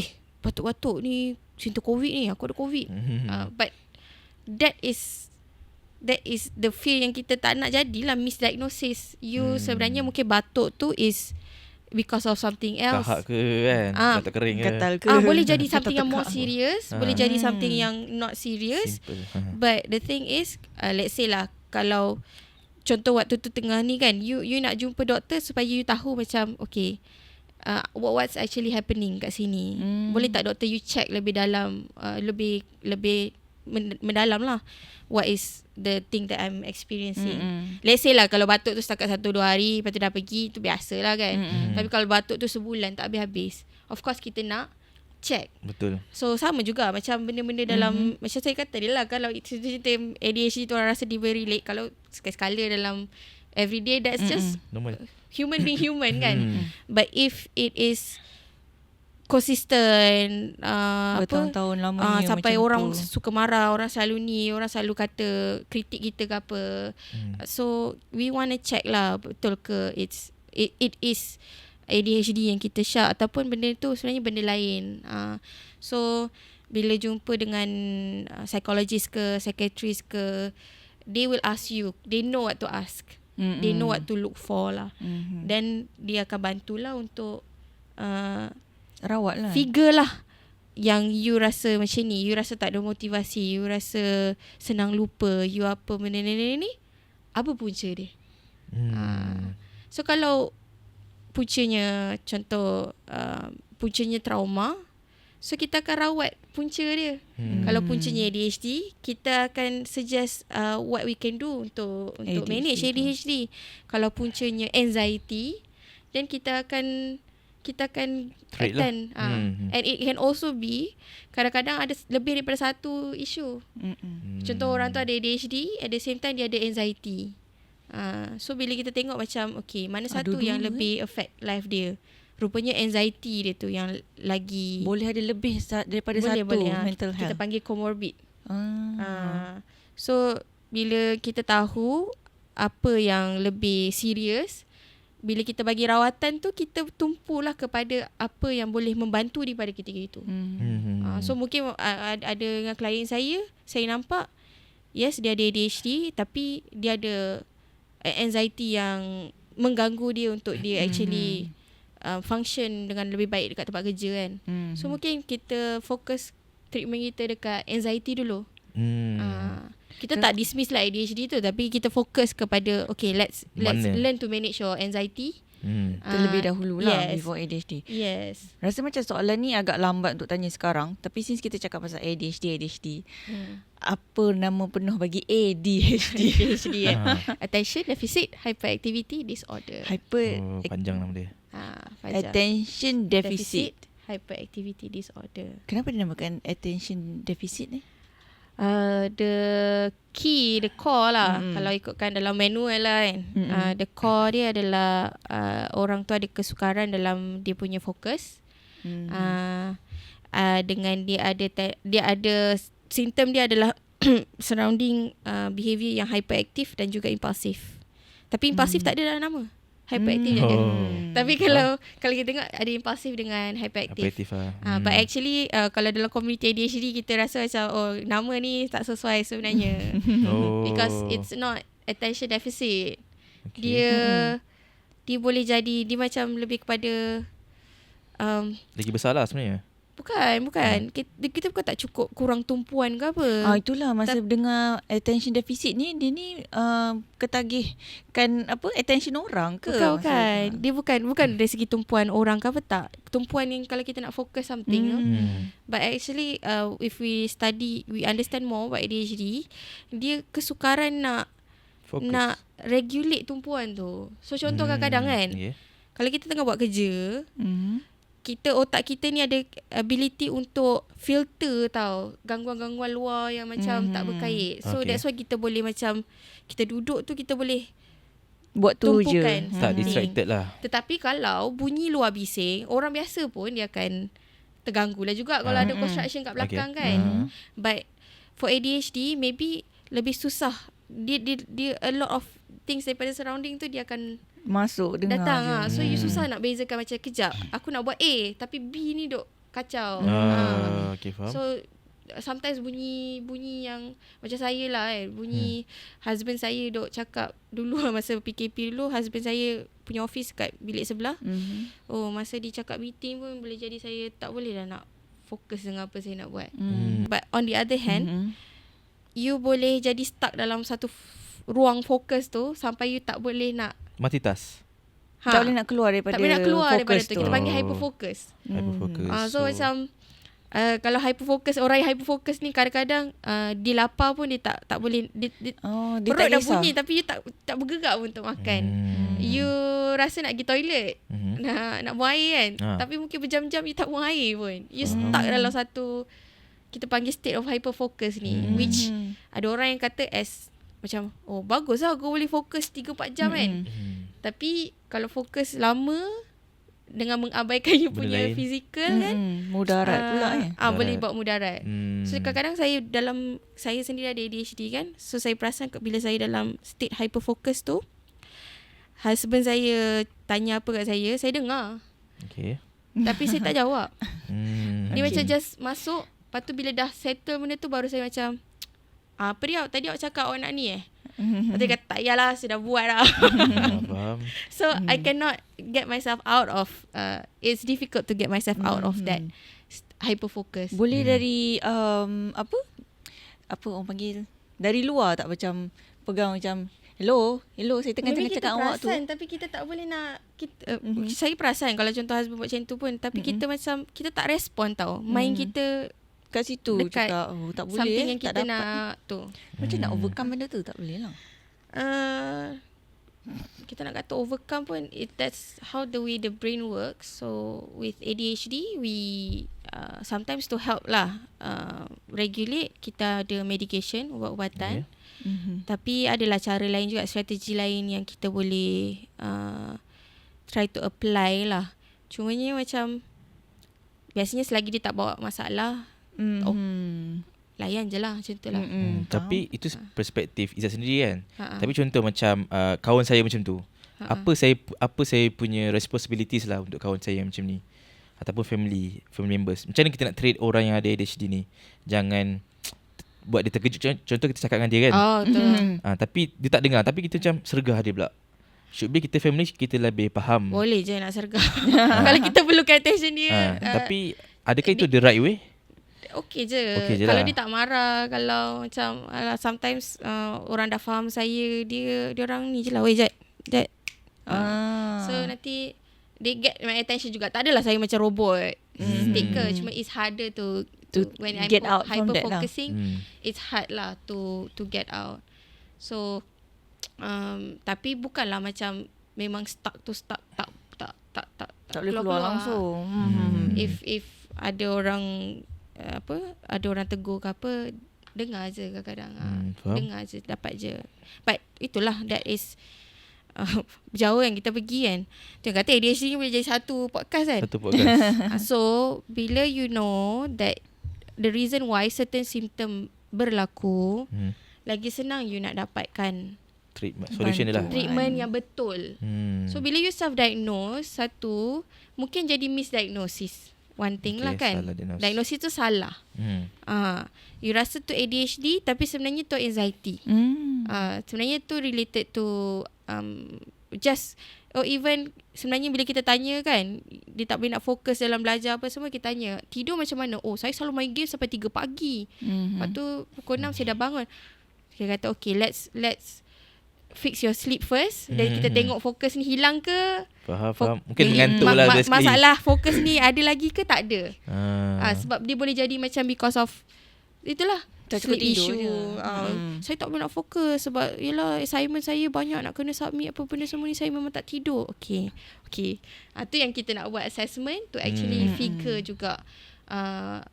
batuk-batuk ni simptom COVID ni, aku ada COVID. But that is the fear yang kita tak nak jadilah misdiagnosis. You sebenarnya mungkin batuk tu is because of something else. Kahak ke kan? Batuk kering ke? Gatal ke? Boleh jadi something yang more serious, boleh jadi something yang not serious. But the thing is, let's say lah, kalau contoh waktu tu tengah ni kan, you nak jumpa doktor supaya you tahu macam okay, what's actually happening kat sini. Boleh tak doktor you check lebih dalam, lebih mendalam lah, what is the thing that I'm experiencing. Let's say lah, kalau batuk tu setakat 1-2 hari, lepas tu dah pergi, tu biasalah kan. Tapi kalau batuk tu sebulan tak habis-habis, of course kita nak check. Betul. So sama juga macam benda-benda dalam, macam saya kata dia lah, kalau cerita ADHD tu orang rasa dia very relate, kalau sekali-sekala dalam everyday, that's just normal, human being human kan. But if it is konsisten, bertahun-tahun lamanya sampai macam orang tu, suka marah, orang selalu kata kritik kita ke apa. So we want to check lah, betul ke it is ADHD yang kita syak, ataupun benda tu sebenarnya benda lain. So bila jumpa dengan psychologist ke psychiatrist ke, they will ask you, they know what to ask, they know what to look for lah. Then dia akan bantulah untuk rawat lah, figure lah yang you rasa macam ni, you rasa tak ada motivasi, you rasa senang lupa, you apa benda ni, apa punca dia. So kalau puncanya, contoh puncanya trauma, so kita akan rawat punca dia. Kalau puncanya ADHD, kita akan suggest what we can do untuk manage ADHD. Kalau puncanya anxiety, then kita akan attend and it can also be, kadang-kadang ada lebih daripada satu isu. Contoh orang tu ada ADHD, at the same time dia ada anxiety. So bila kita tengok macam okay, mana satu yang lebih affect life dia, rupanya anxiety dia tu yang lagi boleh ada lebih daripada satu mental health. Kita panggil comorbid. So bila kita tahu apa yang lebih serius, bila kita bagi rawatan tu, kita tumpulah kepada apa yang boleh membantu daripada ketika itu. So mungkin ada dengan klien saya nampak, yes dia ada ADHD, tapi dia ada anxiety yang mengganggu dia untuk dia actually function dengan lebih baik dekat tempat kerja kan. So mungkin kita fokus treatment kita dekat anxiety dulu. Kita tak dismiss lah ADHD tu, tapi kita fokus kepada okay, let's learn to manage your anxiety terlebih dahulu lah before ADHD. Yes. Rasa macam soalan ni agak lambat untuk tanya sekarang, tapi since kita cakap pasal ADHD, apa nama penuh bagi ADHD? ADHD Attention Deficit Hyperactivity Disorder. Panjang nama dia. Attention Deficit Hyperactivity Disorder. Kenapa dinamakan attention deficit ni? The core lah. Kalau ikutkan dalam manual lah kan. The core dia adalah orang tu ada kesukaran dalam dia punya fokus. Dengan dia ada simptom dia adalah surrounding behaviour yang hyperactive dan juga impulsif. Tapi impulsif tak ada dalam nama. Hyperactive je. Tapi kalau kita tengok ada impulsif dengan hyperactive. But actually kalau dalam community ADHD kita rasa macam nama ni tak sesuai sebenarnya. Because it's not attention deficit. Dia boleh jadi dia macam lebih kepada lagi besar lah sebenarnya. Bukan. Kita bukan tak cukup kurang tumpuan ke apa. Itulah masa dengar attention deficit ni, dia ni ketagihkan attention orang ke? Bukan. Dia bukan dari segi tumpuan orang ke apa tak. Tumpuan yang kalau kita nak fokus something. But actually if we understand more about ADHD, dia kesukaran nak regulate tumpuan tu. So contoh kadang-kadang kan, kalau kita tengah buat kerja, otak kita ni ada ability untuk filter gangguan-gangguan luar yang macam tak berkait. So that's why kita boleh macam kita duduk tu kita boleh buat tu je. Tak distracted lah. Tetapi kalau bunyi luar bising, orang biasa pun dia akan terganggu lah juga kalau ada construction kat belakang kan. But for ADHD maybe lebih susah. Dia a lot of things daripada surrounding tu dia akan masuk dengar datang je. So you susah nak bezakan macam kejap aku nak buat A tapi B ni duk kacau. Okay, faham. So sometimes bunyi yang macam saya lah bunyi husband saya duk cakap dulu masa PKP dulu, husband saya punya office kat bilik sebelah. Masa dia cakap meeting pun boleh jadi saya tak boleh dah nak fokus dengan apa saya nak buat. But on the other hand, you boleh jadi stuck dalam satu ruang fokus tu sampai you tak boleh nak multitask. Tak boleh nak keluar daripada daripada tu. Kita panggil hyperfocus. So macam kalau hyperfocus, orang yang hyperfocus ni kadang-kadang dia lapar pun dia tak boleh dia perut dah bunyi tapi you tak bergerak pun untuk makan. You rasa nak pergi toilet, nak buang air kan, tapi mungkin berjam-jam you tak buang air pun. You stuck dalam satu kita panggil state of hyperfocus ni, which ada orang yang kata as macam bagus lah aku boleh fokus 3-4 jam kan. Tapi kalau fokus lama dengan mengabaikan you punya fizikal kan, mudarat pula boleh bawa mudarat. So kadang-kadang saya sendiri ada ADHD kan. So saya perasan bila saya dalam state hyperfocus tu, husband saya tanya apa kat saya dengar. Tapi saya tak jawab. Dia macam just masuk. Lepas tu bila dah settle benda tu baru saya macam apa dia tadi awak cakap awak nak ni Lepas tu dia kata tak yalah saya dah buat dah. So I cannot get myself out of it's difficult to get myself out of that hyperfocus. Boleh dari apa orang panggil dari luar tak, macam pegang macam hello saya tengah-tengah cakap awak tu. Tapi kita tak boleh nak saya perasan kalau contoh husband buat macam tu pun, tapi kita macam kita tak respon mind kita kat situ dekat cakap tak boleh something yang tak kita dapat nak tu. Macam nak overcome benda tu tak boleh lah. Kita nak kata overcome pun that's how the way the brain works. So with ADHD we sometimes to help lah regulate, kita ada medication, ubat-ubatan. Tapi adalah cara lain juga, strategi lain yang kita boleh try to apply lah. Cumanya macam biasanya selagi dia tak bawa masalah, layan je lah macam tu lah. Tapi itu perspektif Izzat sendiri kan. Tapi contoh macam kawan saya macam tu, apa saya punya responsibilities lah untuk kawan saya yang macam ni, ataupun family members. Macam mana kita nak treat orang yang ada ADHD ni? Jangan buat dia terkejut. Contoh kita cakap dengan dia kan, betul. Tapi dia tak dengar, tapi kita macam sergah dia pula. should be kita family kita lebih faham. Boleh je nak sergap. Kalau kita perlukan attention dia. Tapi adakah itu the right way? Okay je. lah. Kalau dia tak marah, kalau macam sometimes orang dah faham saya, dia orang ni je lah, weh Jad. So nanti they get my attention juga. Tak adalah saya macam robot stick ke. Cuma it's harder to when I'm get out from hyper that focusing, it's hard lah to get out. So tapi bukanlah macam memang stuck tak boleh keluar langsung. If ada orang ada orang tegur ke apa, dengar je kadang-kadang. Dengar je, dapat je. But itulah, that is jauh yang kita pergi kan. Dia kata ADHD ni boleh jadi satu podcast kan. Satu podcast. So bila you know that the reason why certain symptom berlaku, lagi senang you nak dapatkan treatment solution dia lah. Treatment yang betul. So bila you self-diagnose, satu mungkin jadi misdiagnosis. One thing lah kan. Diagnosis tu salah. You rasa tu ADHD tapi sebenarnya tu anxiety. Sebenarnya tu related to just even sebenarnya bila kita tanya kan, dia tak boleh nak fokus dalam belajar apa semua, kita tanya tidur macam mana. Oh, saya selalu main game sampai 3 pagi. Lepas tu pukul 6 saya dah bangun. Dia kata okay, let's fix your sleep first. Dan kita tengok fokus ni hilang ke. Faham. Mungkin mengantuk lah basically. Masalah fokus ni ada lagi ke tak ada. Sebab dia boleh jadi macam because of itulah sleep issue. Saya tak boleh nak fokus sebab yelah assignment saya banyak nak kena submit apa benda semua ni, saya memang tak tidur. Okay. Tu yang kita nak buat assessment to actually figure juga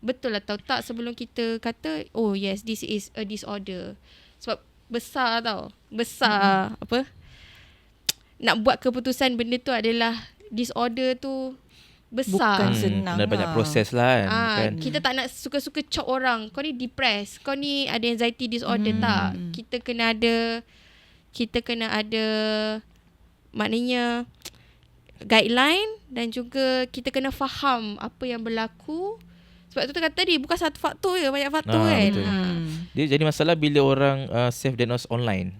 betul atau tak sebelum kita kata oh yes, this is a disorder. Sebab besar apa, nak buat keputusan benda tu adalah disorder tu besar. Bukan senang. Ada banyak proses lah kan. Kita tak nak suka-suka cop orang, kau ni depressed, kau ni ada anxiety disorder. Tak, kita kena ada maknanya guideline, dan juga kita kena faham apa yang berlaku. Sebab tu kata tadi bukan satu faktor je, banyak faktor kan. Dia jadi masalah bila orang self-diagnose online.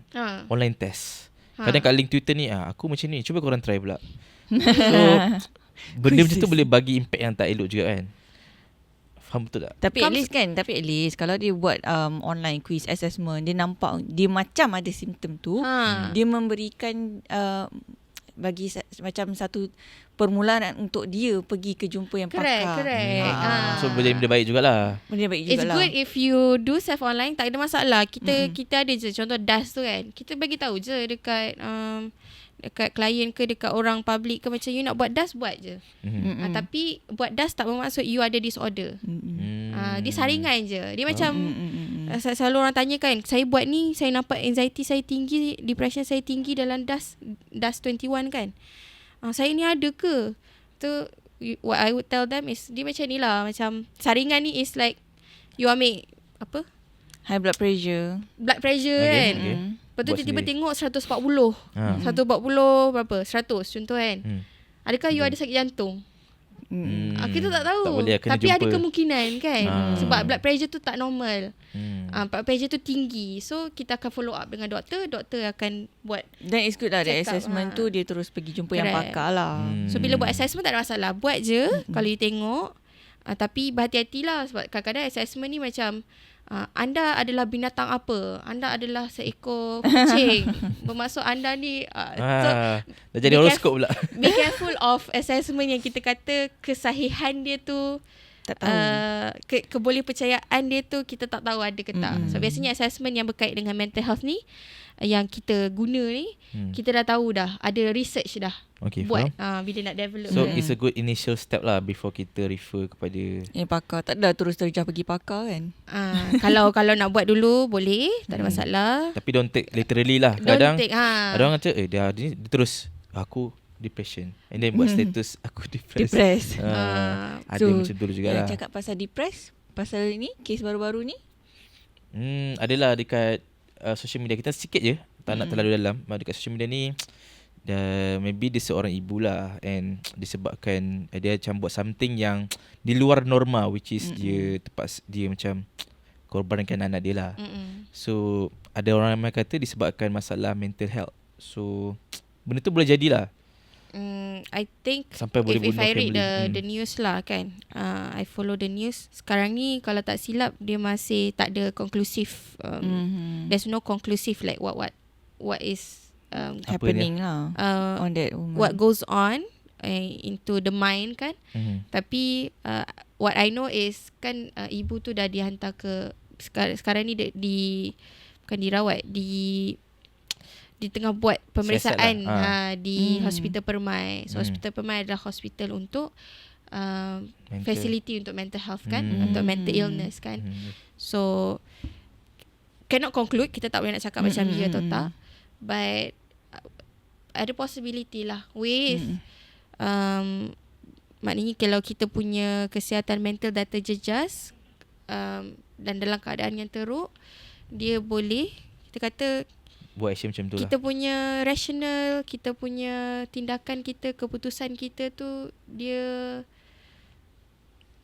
Online test. Kadang kat link Twitter ni, aku macam ni, cuba korang try pula. So benda macam tu boleh bagi impact yang tak elok juga kan. Faham betul tak? Tapi at least kalau dia buat online quiz assessment, dia nampak dia macam ada simptom tu, dia memberikan bagi macam satu permulaan untuk dia pergi ke jumpa yang pakar. Correct. So benda baik jugalah. It's good if you do self online, tak ada masalah. Kita ada je contoh DAS tu kan. Kita bagi tahu je dekat klien ke dekat orang public ke, macam you nak buat DAS, buat je. Tapi buat DAS tak bermaksud you ada disorder. Dia saringan je. Dia macam selalu orang tanya kan, saya buat ni, saya nampak anxiety saya tinggi, depression saya tinggi dalam DAS 21 kan. Saya ni ada ke? Tu what I would tell them is, dia macam ni lah, macam saringan ni is like you ambil apa? High blood pressure kan. Lepas tu tiba-tiba tengok 140. 140 berapa? 100 contoh kan. Adakah you ada sakit jantung? Kita tak tahu. Tak boleh, tapi jumpa. Ada kemungkinan kan. Sebab blood pressure tu tak normal. Blood pressure tu tinggi. So kita akan follow up dengan doktor. Doktor akan buat. Then it's good lah, the assessment tu dia terus pergi jumpa yang pakar lah. So bila buat assessment tak ada masalah. Buat je kalau you tengok. Tapi berhati-hatilah sebab kadang-kadang assessment ni macam anda adalah binatang apa? Anda adalah seekor kucing. Bermaksud anda ni dah jadi horoskop pula. Be careful of assessment yang kita kata kesahihan dia tu tak tahu. Keboleh percayaan dia tu kita tak tahu ada ke tak. So biasanya assessment yang berkait dengan mental health ni yang kita guna ni, kita dah tahu dah, ada research dah. Buat bila nak develop. So it's a good initial step lah before kita refer kepada pakar. Tak ada terus terjah pergi pakar kan. Kalau nak buat dulu boleh, tak ada masalah. Tapi don't take literally lah. Kadang ada orang kata dia terus aku depression, and then buat status aku depressed. Ada macam tu jugalah. Cakap pasal depressed, pasal ni kes baru-baru ni adalah dekat social media. Kita sikit je, tak nak terlalu dalam. Dekat social media ni maybe dia seorang ibu lah, and disebabkan dia macam buat something yang di luar norma, which is dia macam korbankan anak dia lah. So ada orang yang kata disebabkan masalah mental health. So benda tu boleh jadilah. I think Sampai boleh if bunuh I read family. the news lah kan, I follow the news. Sekarang ni kalau tak silap dia masih tak ada konklusif. There's no conclusive like what is happening lah on that woman. what goes on into the mind kan. Tapi what I know is kan ibu tu dah dihantar ke sekarang ni bukan dirawat, di tengah buat pemeriksaan di Hospital Permai. So Hospital Permai adalah hospital untuk facility untuk mental health kan, untuk mental illness kan. So cannot conclude, kita tak boleh nak cakap macam ya atau tak, but ada possibility lah with maknanya kalau kita punya kesihatan mental dah terjejas dan dalam keadaan yang teruk, dia boleh, kita kata, buat action macam tu lah. kita punya rational, kita punya tindakan kita, keputusan kita tu dia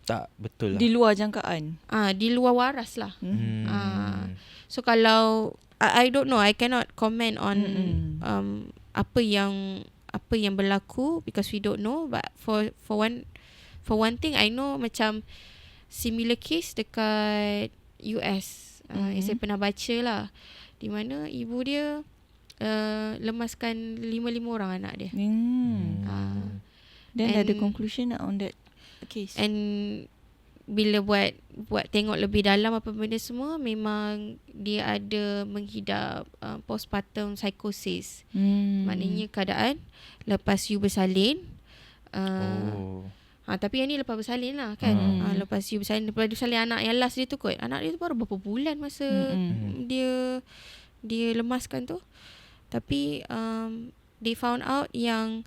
tak betul lah. Di luar jangkaan. Di luar waras lah. So kalau I don't know, I cannot comment on apa yang berlaku because we don't know, but for one thing I know macam similar case dekat US. Saya pernah baca lah, di mana ibu dia lemaskan 5 orang anak dia. Then ada conclusion on that case. And bila buat tengok lebih dalam apa benda semua, memang dia ada menghidap postpartum psychosis. Maknanya keadaan lepas you bersalin, tapi yang ni lepas bersalin lah kan. Lepas you bersalin, lepas bersalin anak yang last dia tu kot, anak dia tu baru berapa bulan masa dia lemaskan tu. Tapi they found out yang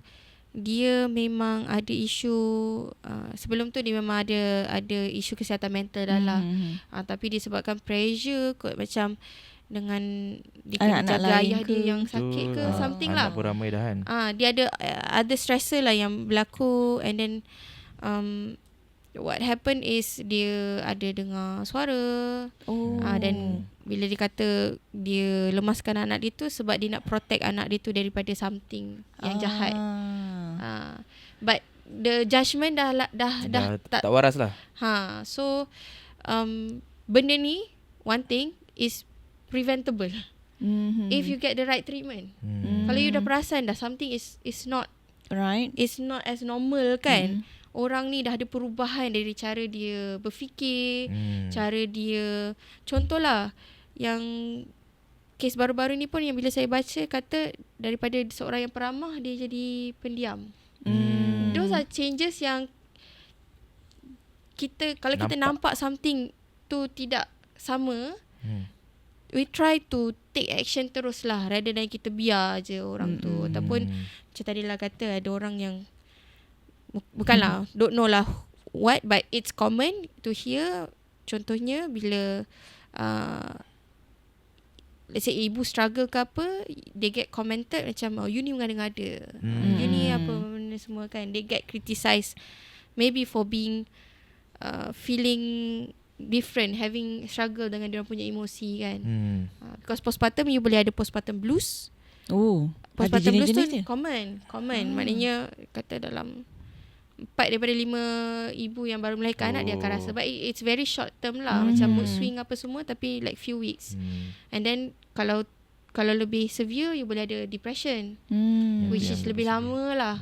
dia memang ada isu, sebelum tu dia memang ada isu kesihatan mental dah lah. Tapi disebabkan pressure kot, macam dengan dia kena jaga ayah dia yang sakit ke something lah. Anak pun ramai dah kan. Dia ada stressor lah yang berlaku. And then what happened is dia ada dengar suara. Dan bila dia kata dia lemaskan anak dia tu sebab dia nak protect anak dia tu daripada something yang jahat. But the judgement dah tak waras lah. So benda ni, one thing is preventable if you get the right treatment. Kalau you dah perasan dah something is not right, it's not as normal kan. Orang ni dah ada perubahan dari cara dia berfikir, cara dia, contohlah yang kes baru-baru ni pun yang bila saya baca kata daripada seorang yang peramah dia jadi pendiam. Those are changes yang kalau kita nampak something tu tidak sama, we try to take action terus lah, rather than kita biar je orang tu. Ataupun macam tadi lah kata, ada orang yang bukanlah don't know lah what, but it's common to hear. Contohnya bila let's say ibu struggle ke apa, they get commented macam, you ni mengada-ngada, you ni apa benda semua kan. They get criticised maybe for being feeling different, having struggle dengan dia punya emosi kan. Because postpartum you boleh ada postpartum blues. Postpartum blues tu common. Maknanya kata dalam 4 daripada 5 ibu yang baru melahirkan anak dia akan rasa. But it's very short term lah, macam mood swing apa semua, tapi like few weeks. And then kalau lebih severe, you boleh ada depression, which is lebih lama lah.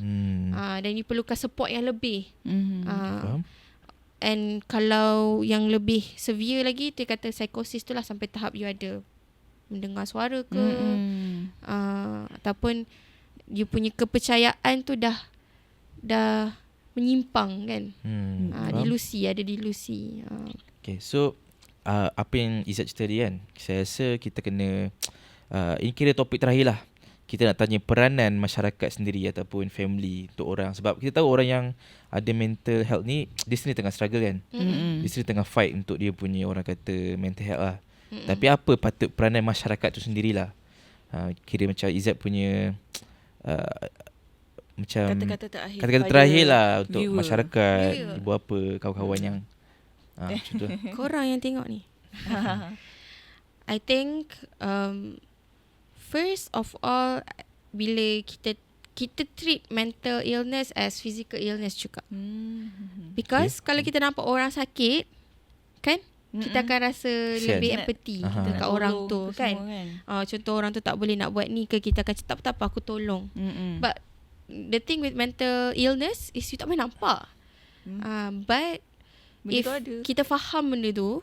Dan you perlukan support yang lebih. And kalau yang lebih severe lagi, dia kata psikosis tu lah, sampai tahap you ada mendengar suara ke, ataupun you punya kepercayaan tu dah menyimpang kan. Delusi, ada delusi. Okay, so apa yang Izzat cerita tadi kan, saya rasa kita kena ini kira topik terakhir lah. Kita nak tanya peranan masyarakat sendiri ataupun family untuk orang. Sebab kita tahu orang yang ada mental health ni, dia sendiri tengah struggle kan. Dia sendiri tengah fight untuk dia punya, orang kata, mental health lah. Tapi apa patut peranan masyarakat tu sendirilah. Kira macam Izzat punya macam kata-kata terakhir lah untuk viewer, masyarakat, ibu apa, kawan-kawan yang macam tu. Korang yang tengok ni. I think first of all, bila kita kita treat mental illness as physical illness juga. Because kalau kita nampak orang sakit, kan, kita akan rasa lebih empathy dekat orang tu, kan. Contoh orang tu tak boleh nak buat ni ke, kita akan cakap tak apa aku tolong. But the thing with mental illness is you tak boleh nampak. But Benda if tu ada. kita faham benda tu,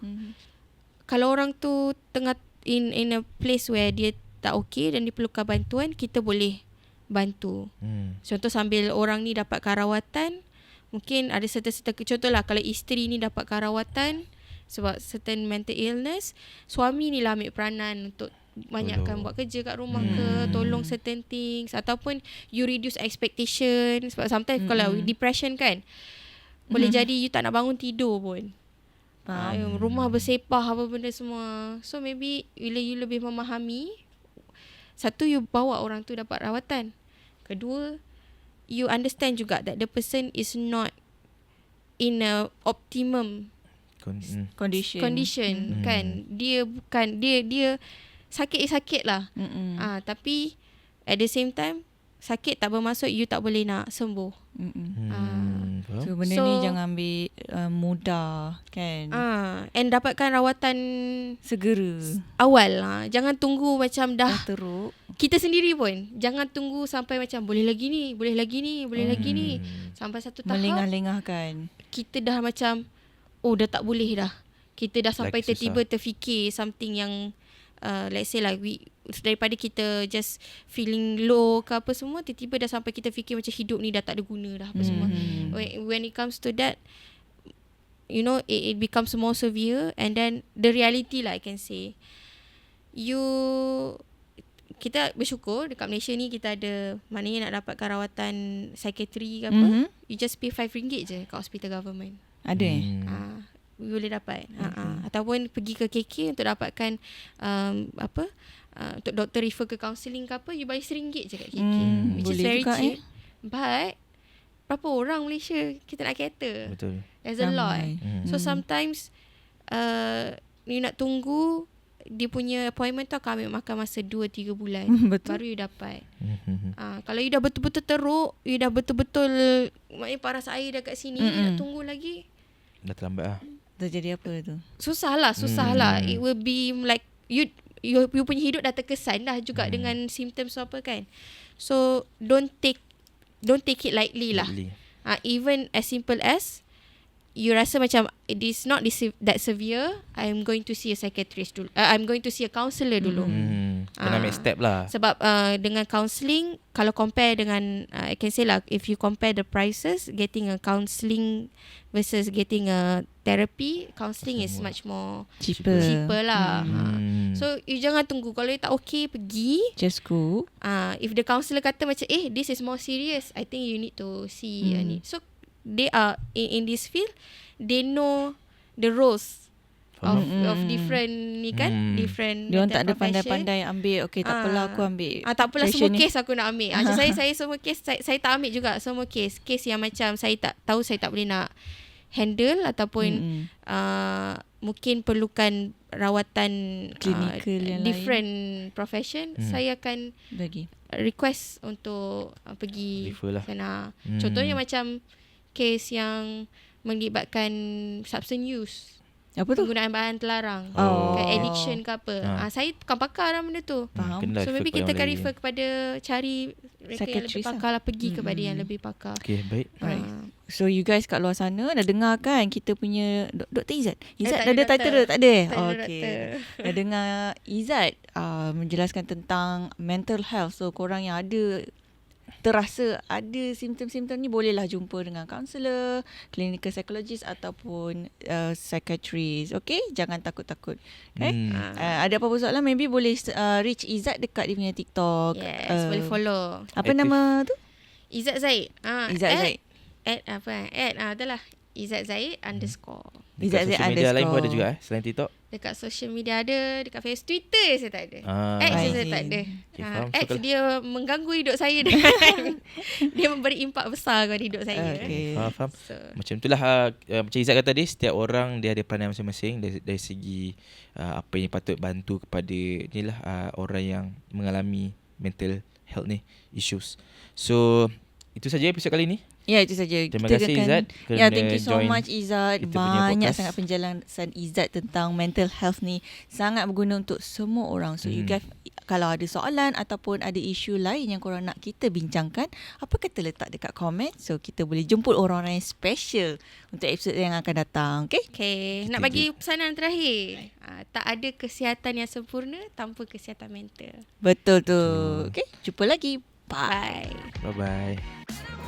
kalau orang tu tengah in a place where dia tak okay dan dia perlukan bantuan, kita boleh bantu. Contoh sambil orang ni dapatkan rawatan, mungkin ada serta-serta, contohlah kalau isteri ni dapatkan rawatan sebab certain mental illness, suami ni lah ambil peranan untuk banyakkan buat kerja kat rumah ke, tolong certain things, ataupun you reduce expectation. Sebab sometimes kalau depression kan, boleh jadi you tak nak bangun tidur pun. Rumah bersepah apa benda semua. So maybe bila you lebih memahami, satu, you bawa orang tu dapat rawatan. Kedua, you understand juga that the person is not in a optimum condition kan. Dia bukan, dia sakit lah. Tapi at the same time, sakit tak bermaksud you tak boleh nak sembuh. So benda ni jangan ambil mudah, kan. And dapatkan rawatan segera, awal. Jangan tunggu macam dah teruk. Kita sendiri pun jangan tunggu sampai macam boleh lagi ni sampai satu tahap melengah-lengahkan. Kita dah macam dah tak boleh dah. Kita dah sampai Lagi tiba-tiba terfikir something yang let's say lah, daripada kita just feeling low ke apa semua, tiba-tiba dah sampai kita fikir macam hidup ni dah tak ada guna dah apa semua. When it comes to that, you know, it becomes more severe. And then the reality lah, I can say, kita bersyukur dekat Malaysia ni kita ada, maknanya nak dapatkan rawatan psikiatri ke apa, you just pay RM5 je kat hospital government. Ada boleh dapat. Ataupun pergi ke KK untuk dapatkan untuk doktor refer ke counselling ke apa, you bayar RM1 je kat KK, which is very cheap. But berapa orang Malaysia kita nak cater? Betul. There's a lot. So sometimes you nak tunggu dia punya appointment tu akan ambil makan masa 2-3 bulan baru you dapat. Kalau you dah betul-betul teruk, you dah betul-betul maknanya paras air dah kat sini, nak tunggu lagi dah terlambat lah. Terjadi apa tu? Susah lah. It will be like you punya hidup dah terkesan dah juga dengan symptoms apa kan. So don't take it lightly lah. Even as simple as you rasa macam it is not that severe, I'm going to see a psychiatrist dulu. I'm going to see a counsellor dulu. Kena ambil step lah. Sebab dengan counselling, kalau compare dengan I can say lah, if you compare the prices, getting a counselling versus getting a therapy, counselling is much more cheaper lah. So you jangan tunggu. Kalau you tak okay, pergi, just go. If the counsellor kata macam this is more serious, I think you need to see. So they are in this field, they know the roles of different ni kan, different dia orang tak ada profession. pandai-pandai ambil. Okay, tak apalah aku ambil. Tak apalah semua kes aku nak ambil. Macam saya semua kes saya tak ambil juga. Semua kes yang macam saya tak tahu, saya tak boleh nak handle, ataupun mungkin perlukan rawatan klinikal different profession, saya akan bagi request untuk pergi sana. Contohnya macam kes yang melibatkan substance use, apa tu, penggunaan bahan terlarang, addiction ke apa. Saya bukan pakar dalam benda tu. So maybe kita akan refer kepada cari mereka yang lebih pakar lah, pergi kepada yang lebih pakar. Okay, baik. So you guys kat luar sana dah dengar kan kita punya Dr. Izzat. Izzat dah ada doktor. title tak ada? Okay. Dah dengar Izzat menjelaskan tentang mental health. So korang yang terasa ada simptom-simptom ni, bolehlah jumpa dengan kaunselor, clinical psychologist ataupun psychiatrist. Okay, jangan takut-takut. Okay? Ada apa-apa soalan, maybe boleh reach Izzat dekat dia punya TikTok. Yes, boleh follow. Apa nama tu? Izzat Zaid. Izzat Zaid. Adalah Izzat Zaid _ Dekat social media lain pun ada juga selain TikTok. Dekat social media ada, dekat Facebook, Twitter saya tak ada. Saya tak ada. X dia mengganggu hidup saya dengan dia memberi impak besar kepada hidup saya. Faham. So, macam itulah macam Izzat kata tadi, setiap orang dia ada peranan masing-masing dari segi apa yang patut bantu kepada orang yang mengalami mental health ni issues. So itu saja episod kali ni. Ya, itu saja. Terima kasih Izzat kerana thank you so join much Izzat. Banyak sangat penjelasan Izzat tentang mental health ni sangat berguna untuk semua orang. So you guys, kalau ada soalan ataupun ada isu lain yang korang nak kita bincangkan, apa kata letak dekat komen, so kita boleh jemput orang-orang yang special untuk episod yang akan datang. Okay, nak bagi pesanan terakhir. Tak ada kesihatan yang sempurna tanpa kesihatan mental. Betul tu. Okay, jumpa lagi. Bye. Bye-bye.